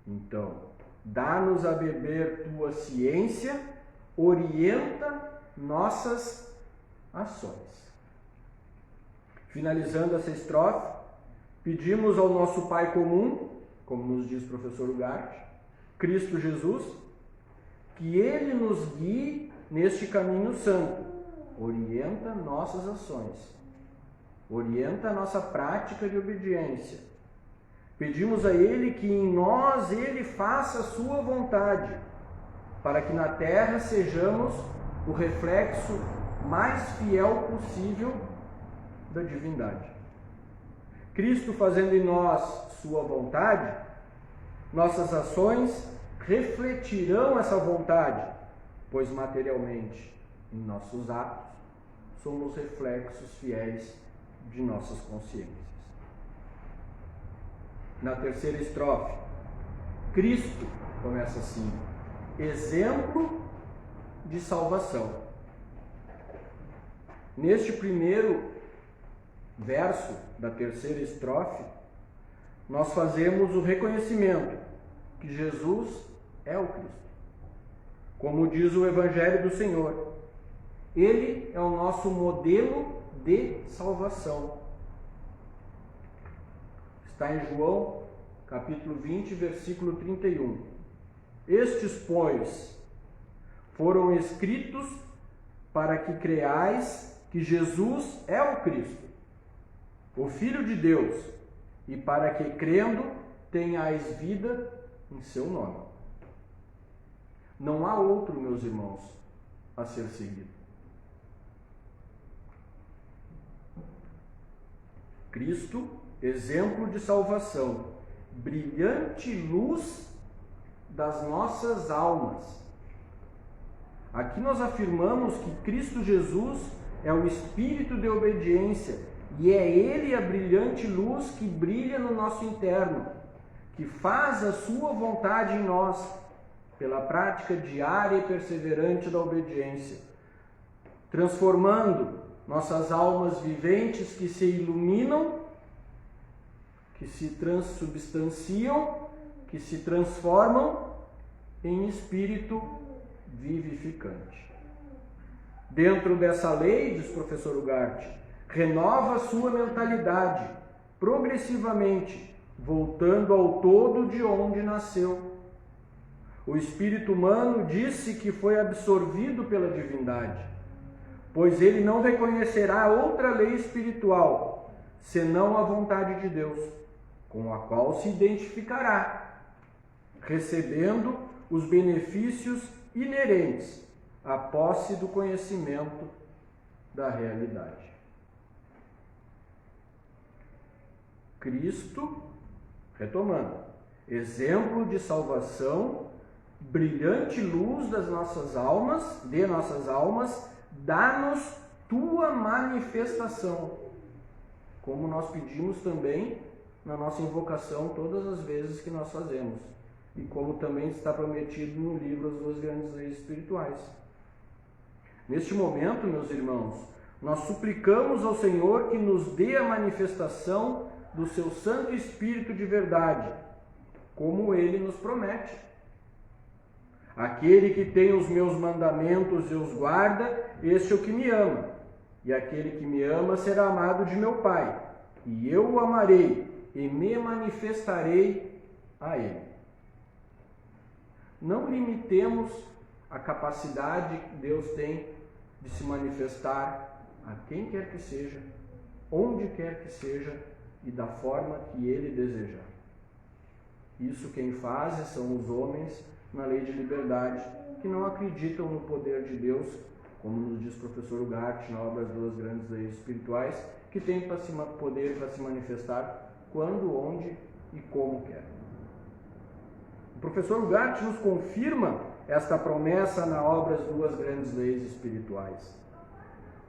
Então, dá-nos a beber tua ciência, orienta nossas ações. Finalizando essa estrofe, pedimos ao nosso Pai comum, como nos diz o professor Ugarte, Cristo Jesus, que Ele nos guie neste caminho santo, orienta nossas ações, orienta a nossa prática de obediência. Pedimos a Ele que em nós Ele faça a sua vontade, para que na terra sejamos o reflexo mais fiel possível da divindade. Cristo fazendo em nós sua vontade, nossas ações refletirão essa vontade, pois materialmente, em nossos atos, somos reflexos fiéis de nossas consciências. Na terceira estrofe, Cristo começa assim: exemplo de salvação. Neste primeiro verso da terceira estrofe, nós fazemos o reconhecimento que Jesus é o Cristo. Como diz o Evangelho do Senhor, Ele é o nosso modelo de salvação. Está em João, capítulo 20, versículo 31. Estes, pois, foram escritos para que creais que Jesus é o Cristo, o Filho de Deus, e para que, crendo, tenhais vida em seu nome. Não há outro, meus irmãos, a ser seguido. Cristo, exemplo de salvação, brilhante luz das nossas almas. Aqui nós afirmamos que Cristo Jesus é o espírito de obediência e é Ele a brilhante luz que brilha no nosso interno, que faz a sua vontade em nós, pela prática diária e perseverante da obediência, transformando nossas almas viventes que se iluminam, que se transubstanciam, que se transformam em espírito vivificante. Dentro dessa lei, diz o professor Ugarte, renova sua mentalidade progressivamente, voltando ao todo de onde nasceu. O espírito humano disse que foi absorvido pela divindade, pois ele não reconhecerá outra lei espiritual, senão a vontade de Deus, com a qual se identificará, recebendo os benefícios inerentes à posse do conhecimento da realidade. Cristo, retomando, exemplo de salvação, brilhante luz das nossas almas, dá-nos tua manifestação, como nós pedimos também na nossa invocação todas as vezes que nós fazemos, e como também está prometido no livro As Duas Grandes Leis Espirituais. Neste momento, meus irmãos, nós suplicamos ao Senhor que nos dê a manifestação do seu Santo Espírito de verdade, como Ele nos promete. Aquele que tem os meus mandamentos e os guarda, este é o que me ama. E aquele que me ama será amado de meu Pai, e eu o amarei e me manifestarei a ele. Não limitemos a capacidade que Deus tem de se manifestar a quem quer que seja, onde quer que seja e da forma que Ele desejar. Isso quem faz são os homens na lei de liberdade, que não acreditam no poder de Deus, como nos diz o professor Ugarte na obra As Duas Grandes Leis Espirituais, que tem poder para se manifestar quando, onde e como quer. O professor Ugarte nos confirma esta promessa na obra As Duas Grandes Leis Espirituais.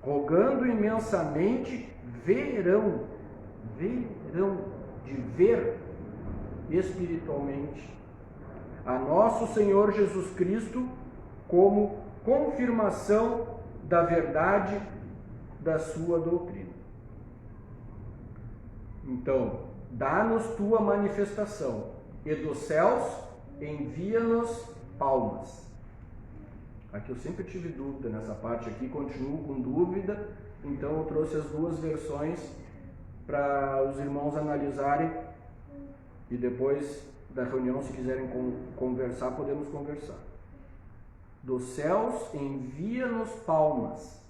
Rogando imensamente, verão de ver espiritualmente a nosso Senhor Jesus Cristo como confirmação da verdade da sua doutrina. Então, dá-nos tua manifestação, e dos céus envia-nos palmas. Aqui eu sempre tive dúvida nessa parte aqui, continuo com dúvida, então eu trouxe as duas versões para os irmãos analisarem e depois da reunião, se quiserem conversar, podemos conversar. Dos céus envia-nos palmas.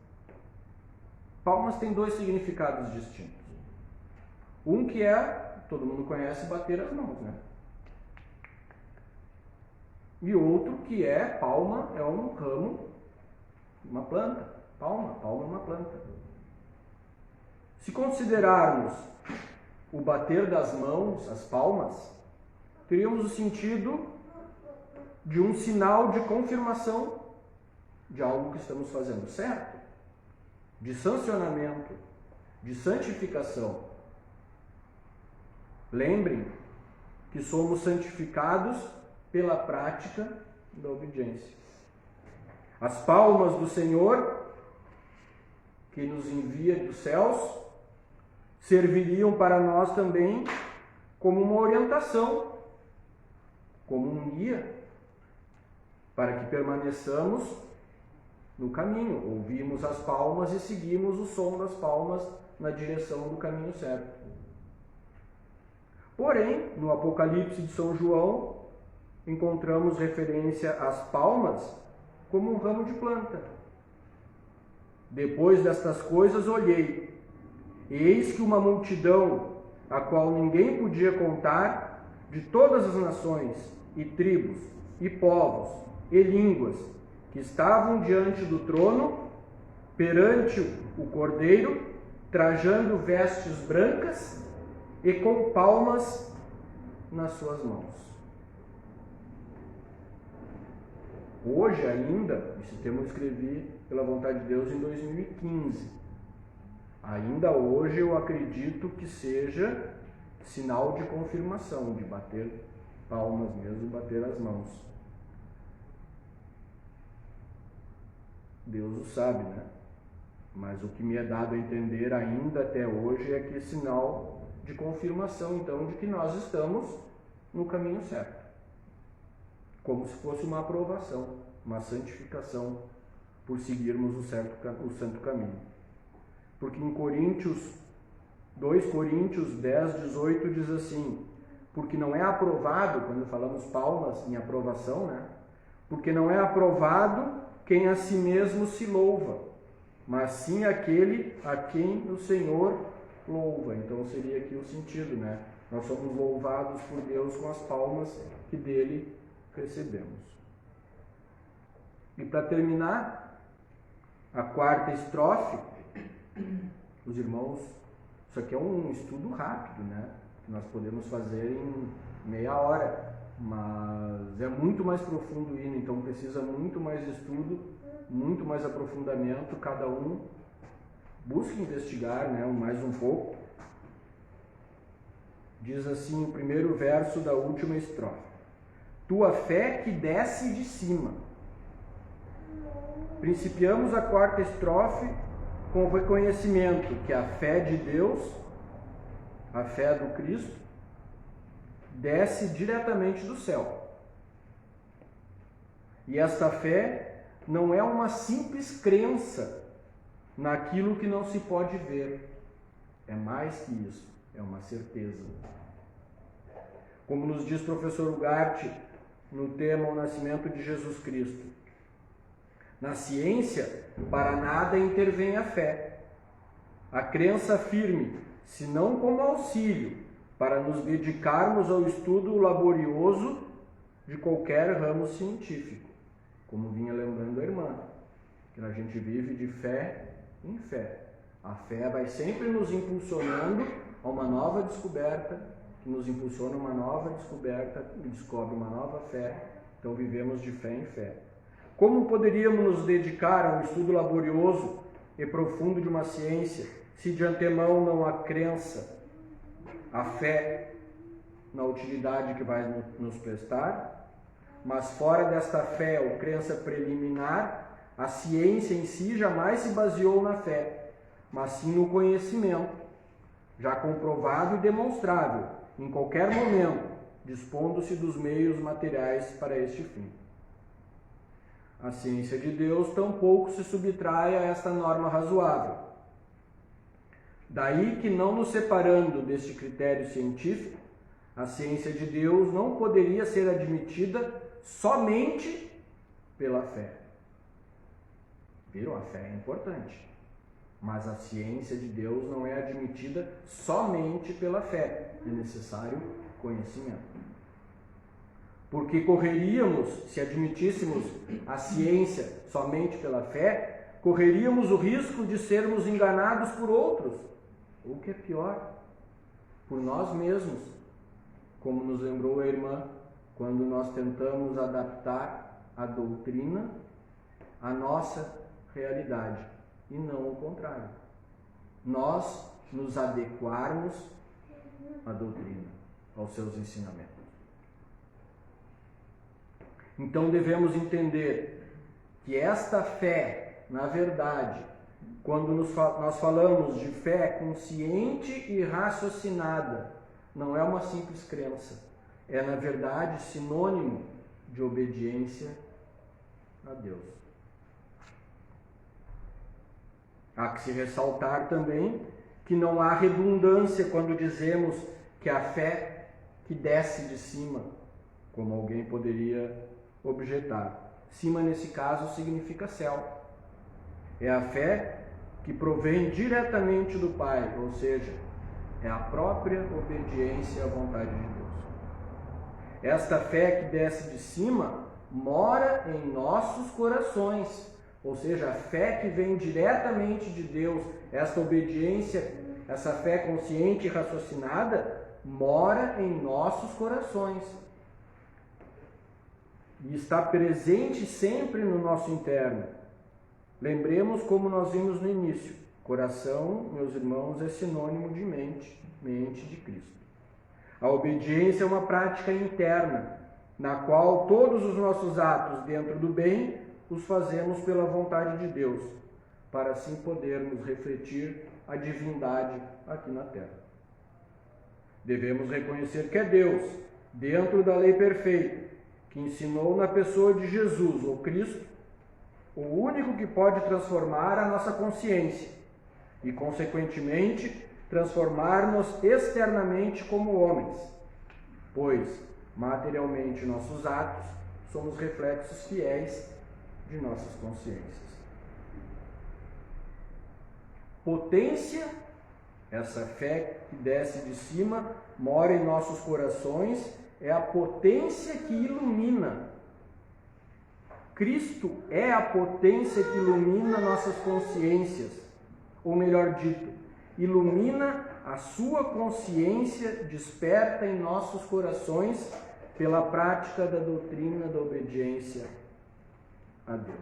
Palmas tem dois significados distintos. Um que é, todo mundo conhece, bater as mãos, né? E outro que é, palma é um ramo, uma planta. Palma é uma planta. Se considerarmos o bater das mãos, as palmas, teríamos o sentido de um sinal de confirmação de algo que estamos fazendo certo, de sancionamento, de santificação. Lembrem que somos santificados pela prática da obediência. As palmas do Senhor, que nos envia dos céus, serviriam para nós também como uma orientação, como um guia, para que permaneçamos no caminho. Ouvimos as palmas e seguimos o som das palmas na direção do caminho certo. Porém, no Apocalipse de São João, encontramos referência às palmas como um ramo de planta. Depois destas coisas olhei, e eis que uma multidão, a qual ninguém podia contar, de todas as nações, e tribos, e povos, e línguas, que estavam diante do trono, perante o Cordeiro, trajando vestes brancas e com palmas nas suas mãos. Hoje ainda, esse termo eu escrevi pela vontade de Deus em 2015, ainda hoje eu acredito que seja sinal de confirmação, de bater palmas mesmo, bater as mãos. Deus o sabe, né? Mas o que me é dado a entender ainda até hoje é que é sinal de confirmação, então, de que nós estamos no caminho certo. Como se fosse uma aprovação, uma santificação por seguirmos o santo caminho. Porque em 2 Coríntios 10, 18 diz assim: porque não é aprovado, quando falamos palmas em aprovação, né? Porque não é aprovado quem a si mesmo se louva, mas sim aquele a quem o Senhor louva. Então seria aqui o sentido, né? Nós somos louvados por Deus com as palmas que dele recebemos. E para terminar, a quarta estrofe, os irmãos, isso aqui é um estudo rápido, né? Que nós podemos fazer em meia hora, mas é muito mais profundo o hino, então precisa muito mais estudo, muito mais aprofundamento, cada um busca investigar, né, mais um pouco. Diz assim o primeiro verso da última estrofe: tua fé que desce de cima. Principiamos a quarta estrofe com o reconhecimento que a fé de Deus, a fé do Cristo, desce diretamente do céu. E esta fé não é uma simples crença naquilo que não se pode ver. É mais que isso, é uma certeza. Como nos diz o professor Ugarte no tema O Nascimento de Jesus Cristo: na ciência, para nada intervém a fé. A crença firme, se não como auxílio, para nos dedicarmos ao estudo laborioso de qualquer ramo científico. Como vinha lembrando a irmã, que a gente vive de fé em fé. A fé vai sempre nos impulsionando a uma nova descoberta, que nos impulsiona a uma nova descoberta, e descobre uma nova fé. Então vivemos de fé em fé. Como poderíamos nos dedicar ao estudo laborioso e profundo de uma ciência, se de antemão não há crença, a fé na utilidade que vai nos prestar? Mas fora desta fé ou crença preliminar, a ciência em si jamais se baseou na fé, mas sim no conhecimento, já comprovado e demonstrável, em qualquer momento, dispondo-se dos meios materiais para este fim. A ciência de Deus tampouco se subtrai a esta norma razoável. Daí que, não nos separando deste critério científico, a ciência de Deus não poderia ser admitida somente pela fé. Viram? A fé é importante. Mas a ciência de Deus não é admitida somente pela fé. É necessário conhecimento. Porque correríamos, se admitíssemos a ciência somente pela fé, correríamos o risco de sermos enganados por outros, ou o que é pior, por nós mesmos, como nos lembrou a irmã, quando nós tentamos adaptar a doutrina à nossa realidade, e não o contrário. Nós nos adequarmos à doutrina, aos seus ensinamentos. Então devemos entender que esta fé, na verdade, quando nós falamos de fé consciente e raciocinada, não é uma simples crença. É, na verdade, sinônimo de obediência a Deus. Há que se ressaltar também que não há redundância quando dizemos que a fé que desce de cima, como alguém poderia objetar. Cima, nesse caso, significa céu. É a fé que provém diretamente do Pai, ou seja, é a própria obediência à vontade de Deus. Esta fé que desce de cima mora em nossos corações, ou seja, a fé que vem diretamente de Deus, esta obediência, essa fé consciente e raciocinada, mora em nossos corações. E está presente sempre no nosso interno. Lembremos como nós vimos no início. Coração, meus irmãos, é sinônimo de mente, mente de Cristo. A obediência é uma prática interna, na qual todos os nossos atos dentro do bem os fazemos pela vontade de Deus, para assim podermos refletir a divindade aqui na terra. Devemos reconhecer que é Deus, dentro da lei perfeita, que ensinou na pessoa de Jesus, o Cristo, o único que pode transformar a nossa consciência e, consequentemente, transformar-nos externamente como homens, pois materialmente nossos atos somos reflexos fiéis de nossas consciências. Potência, essa fé que desce de cima, mora em nossos corações, é a potência que ilumina. Cristo é a potência que ilumina nossas consciências, ou melhor dito, ilumina a sua consciência, desperta em nossos corações pela prática da doutrina da obediência a Deus.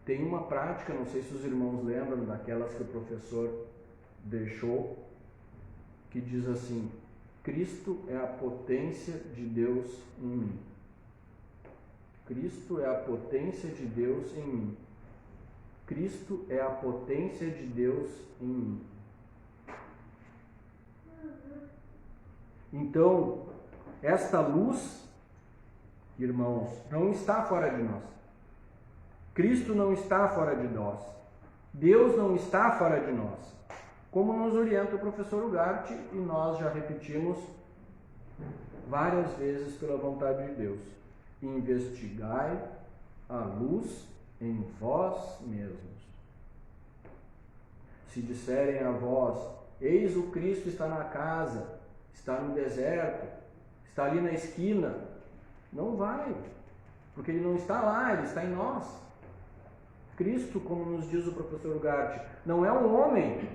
Tem uma prática, não sei se os irmãos lembram, daquelas que o professor deixou, que diz assim: Cristo é a potência de Deus em mim. Cristo é a potência de Deus em mim. Cristo é a potência de Deus em mim. Então, esta luz, irmãos, não está fora de nós. Cristo não está fora de nós. Deus não está fora de nós. Como nos orienta o professor Ugarte, e nós já repetimos várias vezes pela vontade de Deus: investigai a luz em vós mesmos. Se disserem a vós: eis o Cristo está na casa, está no deserto, está ali na esquina, não vai, porque ele não está lá, ele está em nós. Cristo, como nos diz o professor Ugarte, não é um homem.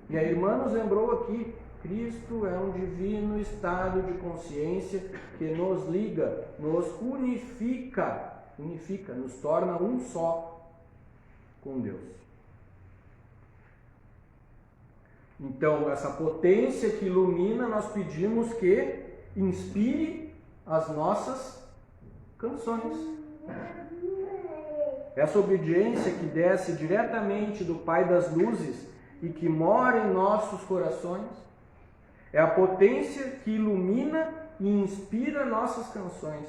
E a irmã nos lembrou aqui: Cristo é um divino estado de consciência que nos liga, nos unifica, nos torna um só com Deus. Então, essa potência que ilumina, nós pedimos que inspire as nossas canções. Essa obediência que desce diretamente do Pai das Luzes e que mora em nossos corações é a potência que ilumina e inspira nossas canções.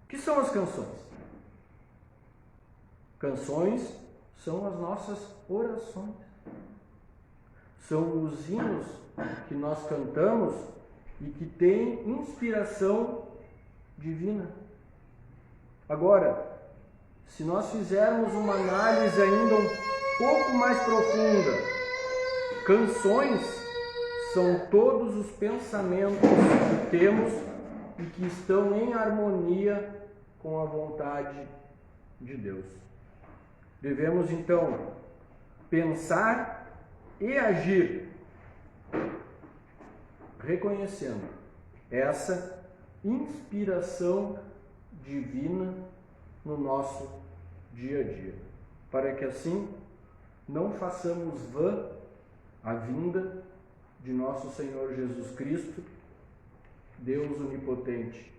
O que são as canções? Canções são as nossas orações. São os hinos que nós cantamos e que têm inspiração divina. Agora, se nós fizermos uma análise ainda um pouco mais profunda, canções são todos os pensamentos que temos e que estão em harmonia com a vontade de Deus. Devemos então pensar e agir reconhecendo essa inspiração divina no nosso dia a dia, para que assim não façamos vã a vinda de nosso Senhor Jesus Cristo, Deus onipotente,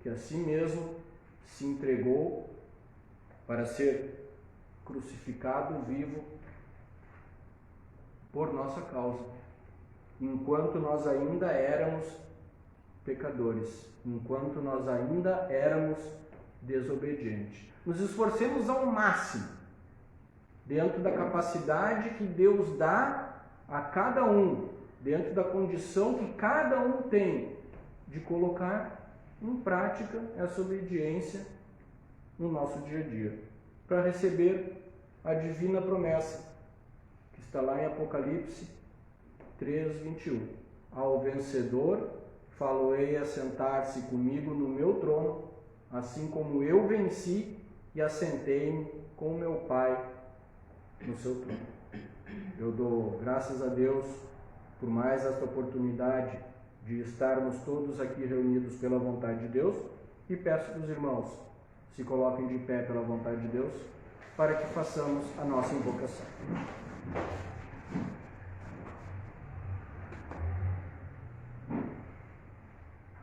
que assim mesmo se entregou para ser crucificado vivo por nossa causa, enquanto nós ainda éramos pecadores, enquanto nós ainda éramos desobedientes. Nos esforcemos ao máximo, dentro da capacidade que Deus dá a cada um, dentro da condição que cada um tem de colocar em prática essa obediência no nosso dia a dia, para receber a divina promessa que está lá em Apocalipse 3:21. Ao vencedor falo-ei a sentar-se comigo no meu trono, assim como eu venci e assentei-me com o meu Pai no seu trono. Eu dou graças a Deus por mais esta oportunidade de estarmos todos aqui reunidos pela vontade de Deus, e peço que os irmãos se coloquem de pé pela vontade de Deus para que façamos a nossa invocação.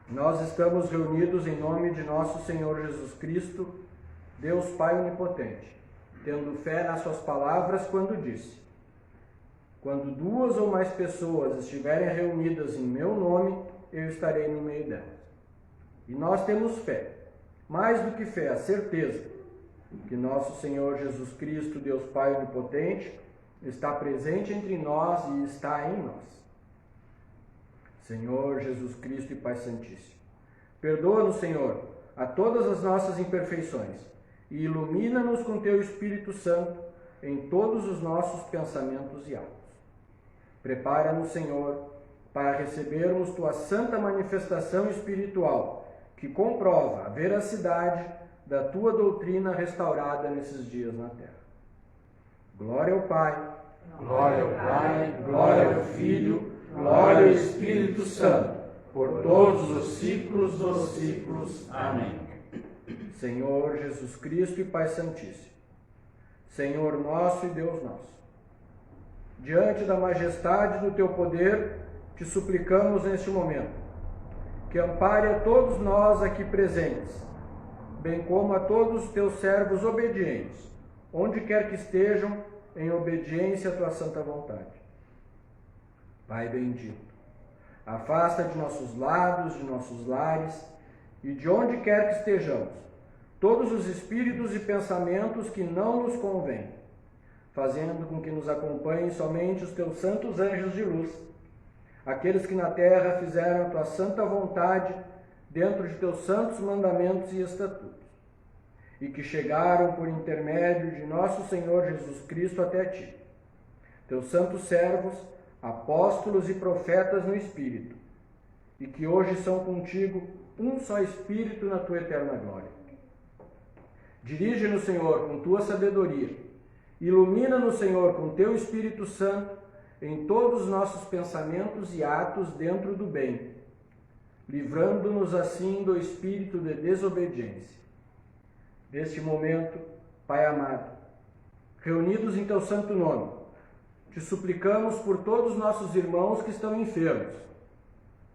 Nós estamos reunidos em nome de nosso Senhor Jesus Cristo, Deus Pai onipotente, tendo fé nas suas palavras quando disse: quando 2 ou mais pessoas estiverem reunidas em meu nome, eu estarei no meio delas. E nós temos fé, mais do que fé, a certeza que nosso Senhor Jesus Cristo, Deus Pai onipotente, está presente entre nós e está em nós. Senhor Jesus Cristo e Pai Santíssimo, perdoa-nos, Senhor, a todas as nossas imperfeições e ilumina-nos com Teu Espírito Santo em todos os nossos pensamentos e atos. Prepara-nos, Senhor, para recebermos Tua santa manifestação espiritual, que comprova a veracidade da Tua doutrina restaurada nesses dias na terra. Glória ao Pai, Glória ao Pai, glória ao Filho, glória ao Espírito Santo, por todos os ciclos dos ciclos. Amém. Senhor Jesus Cristo e Pai Santíssimo, Senhor nosso e Deus nosso, diante da majestade do Teu poder, te suplicamos neste momento, que ampare a todos nós aqui presentes, bem como a todos os Teus servos obedientes, onde quer que estejam, em obediência à Tua santa vontade. Pai bendito, afasta de nossos lados, de nossos lares e de onde quer que estejamos, todos os espíritos e pensamentos que não nos convêm, fazendo com que nos acompanhem somente os Teus santos anjos de luz, aqueles que na terra fizeram a Tua santa vontade dentro de Teus santos mandamentos e estatutos, e que chegaram por intermédio de nosso Senhor Jesus Cristo até Ti, Teus santos servos, apóstolos e profetas no Espírito, e que hoje são contigo um só Espírito na Tua eterna glória. Dirige-nos, Senhor, com Tua sabedoria, ilumina-nos, Senhor, com Teu Espírito Santo em todos os nossos pensamentos e atos dentro do bem, livrando-nos assim do espírito de desobediência. Neste momento, Pai amado, reunidos em Teu santo nome, te suplicamos por todos os nossos irmãos que estão enfermos,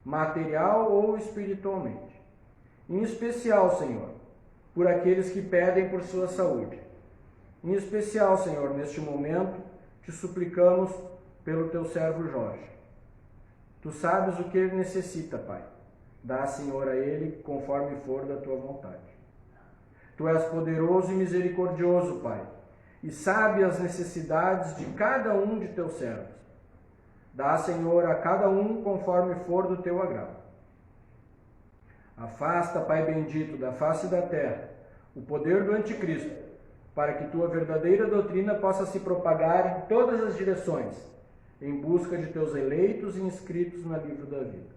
material ou espiritualmente. Em especial, Senhor, por aqueles que pedem por sua saúde. Em especial, Senhor, neste momento, te suplicamos pelo Teu servo Jorge. Tu sabes o que ele necessita, Pai. Dá, Senhor, a ele conforme for da Tua vontade. Tu és poderoso e misericordioso, Pai, e sabe as necessidades de cada um de Teus servos. Dá, Senhor, a cada um conforme for do Teu agrado. Afasta, Pai bendito, da face da terra o poder do anticristo, para que Tua verdadeira doutrina possa se propagar em todas as direções, em busca de Teus eleitos e inscritos no livro da vida.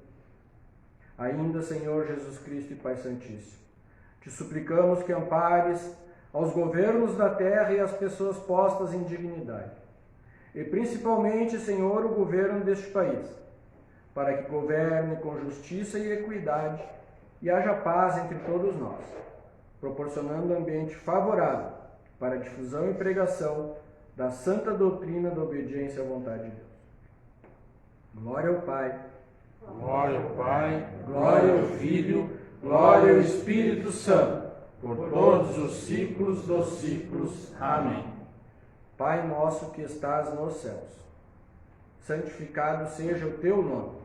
Ainda, Senhor Jesus Cristo e Pai Santíssimo, te suplicamos que ampares aos governos da terra e às pessoas postas em dignidade, e principalmente, Senhor, o governo deste país, para que governe com justiça e equidade e haja paz entre todos nós, proporcionando um ambiente favorável para a difusão e pregação da santa doutrina da obediência à vontade de Deus. Glória ao Pai, Glória ao Pai, glória ao Filho, glória ao Espírito Santo, por todos os ciclos dos ciclos. Amém. Pai nosso que estás nos céus, santificado seja o Teu nome.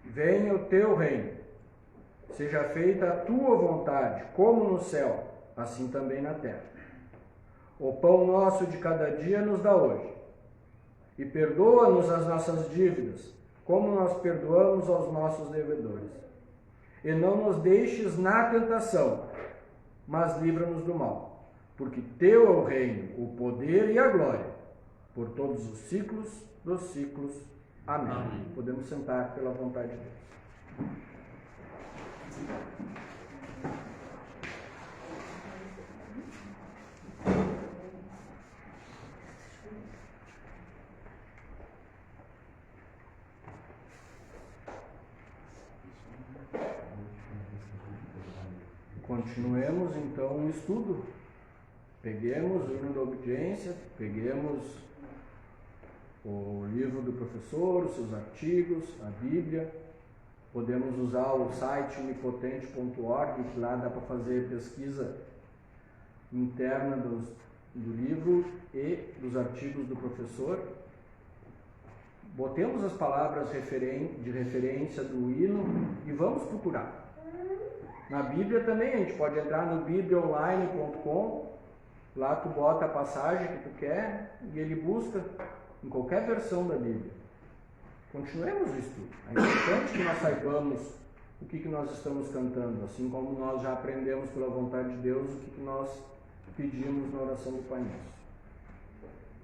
Venha o Teu reino. Seja feita a Tua vontade, como no céu, assim também na terra. O pão nosso de cada dia nos dá hoje. E perdoa-nos as nossas dívidas, como nós perdoamos aos nossos devedores. E não nos deixes na tentação, mas livra-nos do mal. Porque Teu é o reino, o poder e a glória, por todos os ciclos dos ciclos. Amém. Amém. Podemos sentar pela vontade de Deus. Continuemos então o estudo. Peguemos o livro da obediência, peguemos o livro do professor, os seus artigos, a Bíblia. Podemos usar o site onipotente.org, que lá dá para fazer pesquisa interna do livro e dos artigos do professor. Botemos as palavras de referência do hino e vamos procurar. Na Bíblia também, a gente pode entrar no bibliaonline.com, lá tu bota a passagem que tu quer e ele busca em qualquer versão da Bíblia. continuemos o estudo. É importante que nós saibamos o que nós estamos cantando, assim como nós já aprendemos pela vontade de Deus o que nós pedimos na oração do Pai Nosso.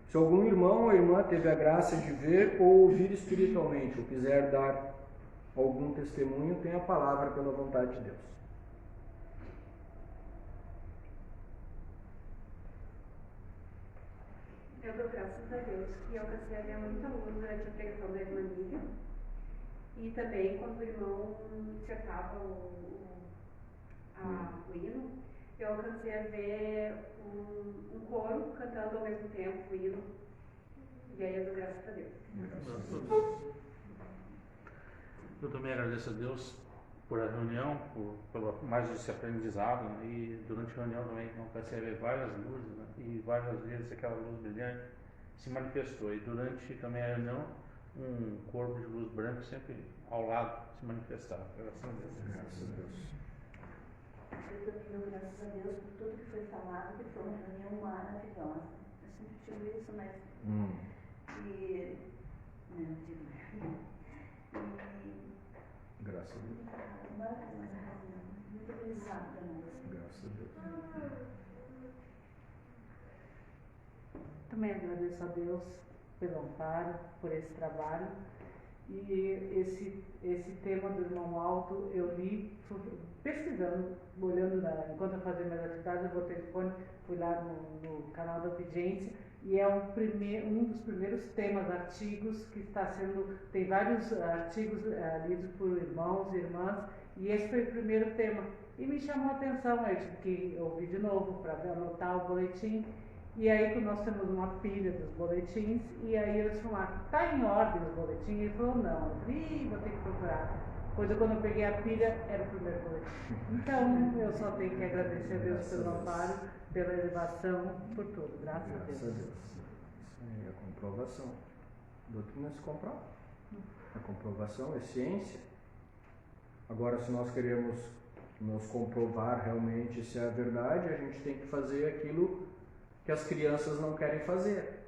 Se algum irmão ou irmã teve a graça de ver ou ouvir espiritualmente, ou quiser dar algum testemunho, tem a palavra pela vontade de Deus. Eu dou graças a Deus que alcancei a ver muita luz durante a pregação da irmã Lívia. E também quando o irmão dissertava o hino, eu alcancei a ver um coro cantando ao mesmo tempo o hino. E aí eu dou graças a Deus. Eu também agradeço a Deus por a reunião, pelo mais esse aprendizado, né? E durante a reunião também eu comecei a ver várias luzes, né? E várias vezes aquela luz brilhante se manifestou. E durante também a reunião, um corpo de luz branca sempre ao lado se manifestava. Graças a Deus. Graças a Deus. Eu também dou graças a Deus por tudo que foi falado, que foi uma reunião maravilhosa. Eu sempre digo isso, mas... Graças a Deus. Maravilhosa reunião. Muito aprendizado para nós. Graças a Deus. Também agradeço a Deus pelo amparo, por esse trabalho. E esse tema do Irmão Alto eu li pesquisando, olhando enquanto eu fazia minhas atividades, eu botei o telefone, fui lá no canal da Obediência, e é um dos primeiros temas, artigos que está sendo, tem vários artigos lidos por irmãos e irmãs, e esse foi o primeiro tema. E me chamou a atenção, eu tive que ouvir de novo para anotar o boletim. E aí nós temos uma pilha dos boletins, e aí eles falaram, está em ordem o boletim? E ele falou, não. Eu falei, vou ter que procurar. Depois, quando eu peguei a pilha, era o primeiro boletim. Então, eu só tenho que agradecer a Deus pelo amparo, pela elevação, por tudo. Graças a Deus. Graças a Deus. Isso aí é a comprovação. A doutrina se comprova. A comprovação é ciência. Agora, se nós queremos nos comprovar realmente se é a verdade, a gente tem que fazer aquilo que as crianças não querem fazer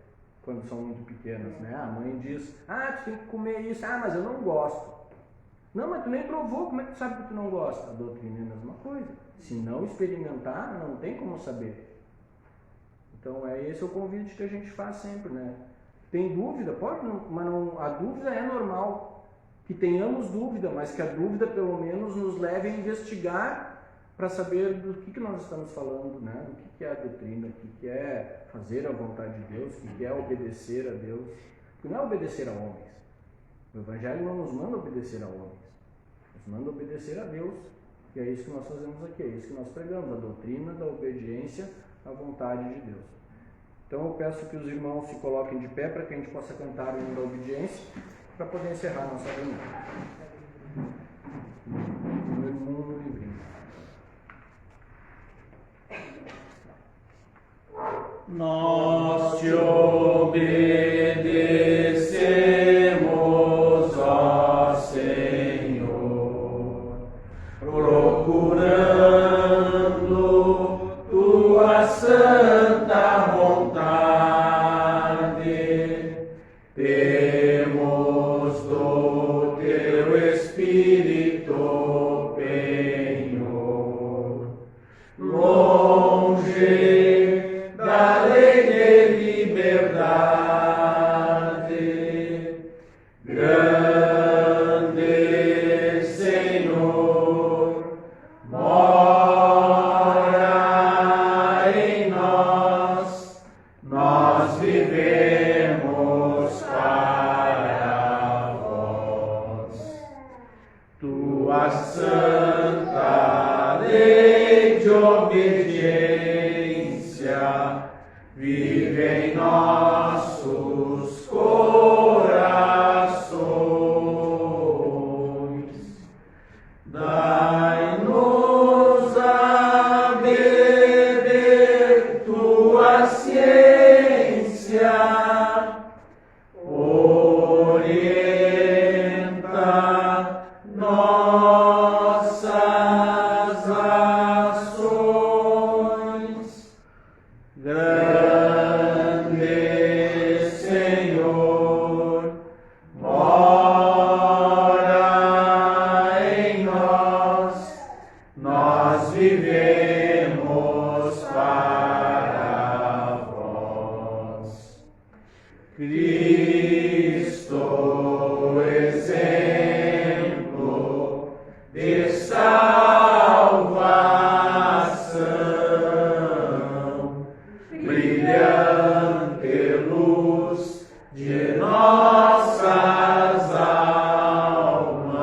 quando são muito pequenas, né? A mãe diz, tu tem que comer isso, mas eu não gosto. Não, mas tu nem provou, como é que tu sabe que tu não gosta? A doutrina é a mesma coisa. Se não experimentar, não tem como saber. Então esse é o convite que a gente faz sempre, né? Tem dúvida? Pode, mas não, a dúvida é normal. Que tenhamos dúvida, mas que a dúvida pelo menos nos leve a investigar para saber do que nós estamos falando, né? O que é a doutrina, o que é fazer a vontade de Deus, o que é obedecer a Deus. Porque não é obedecer a homens. O Evangelho não nos manda obedecer a homens, nos manda obedecer a Deus. E é isso que nós fazemos aqui, é isso que nós pregamos, a doutrina da obediência à vontade de Deus. Então eu peço que os irmãos se coloquem de pé para que a gente possa cantar o hino da obediência, para poder encerrar a nossa reunião. Número 1 no livrinho. Nós te obedecemos, ó Senhor, procurando tua santa vontade. Temos do teu Espírito penhor, longe da lei de liberdade, grande Senhor, mora em nós, nós vivemos para vós. Tua santa lei de obediência vive em nossos corações. Dai-nos a beber tua ciência, orienta nossas ações. Grande nós vivemos para vós. Cristo, exemplo de salvação, brilhante luz de nossas almas,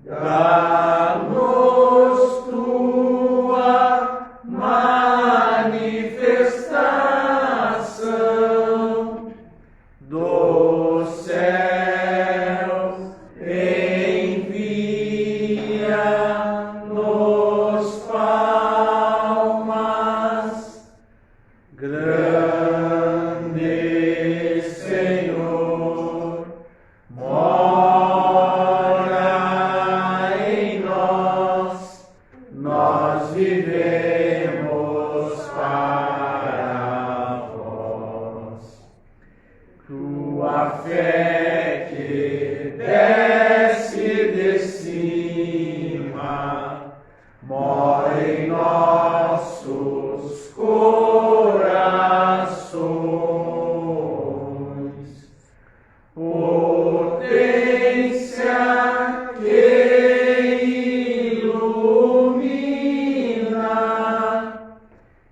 dá-nos tua manifestação do céu, envia-nos palmas, grande Senhor, mora em nós, nós vivemos para vós. Tua fé que desce de cima, mora em nossos corações. Potência que ilumina,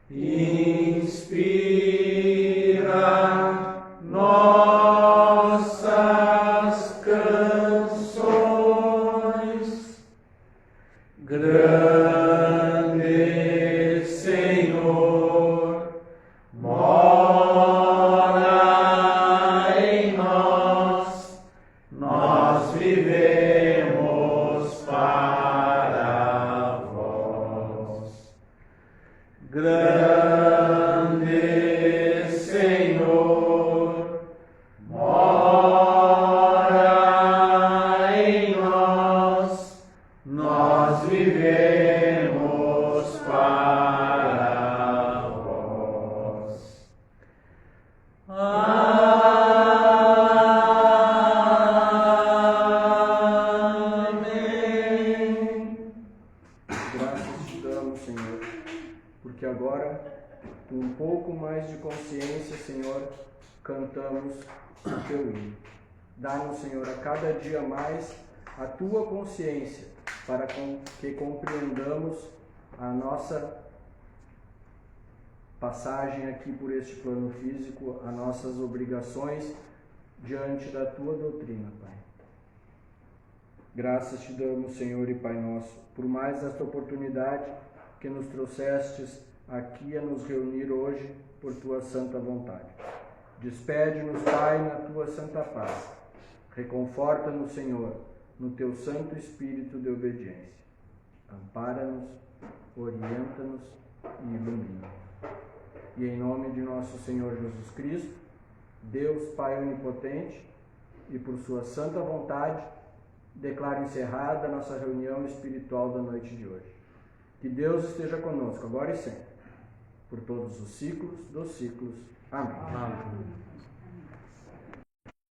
inspira nossas canções. Grande Senhor, mora em nós, nós vivemos para vós. Grande Senhor, mora em nós, nós vivemos para vós. Amém. Graças te damos, Senhor, porque agora, com um pouco mais de consciência, Senhor, cantamos o teu hino. Dá-nos, Senhor, a cada dia mais a tua consciência, para que compreendamos a nossa passagem aqui por este plano físico, as nossas obrigações diante da tua doutrina, Pai. Graças te damos, Senhor e Pai nosso, por mais esta oportunidade que nos trouxestes aqui a nos reunir hoje por tua santa vontade. Despede-nos, Pai, na tua santa paz. Reconforta-nos, Senhor, no teu santo espírito de obediência. Ampara-nos, orienta-nos e ilumina. E em nome de nosso Senhor Jesus Cristo, Deus Pai onipotente, e por sua santa vontade, declaro encerrada a nossa reunião espiritual da noite de hoje. Que Deus esteja conosco, agora e sempre, por todos os ciclos dos ciclos. Amém. Amém.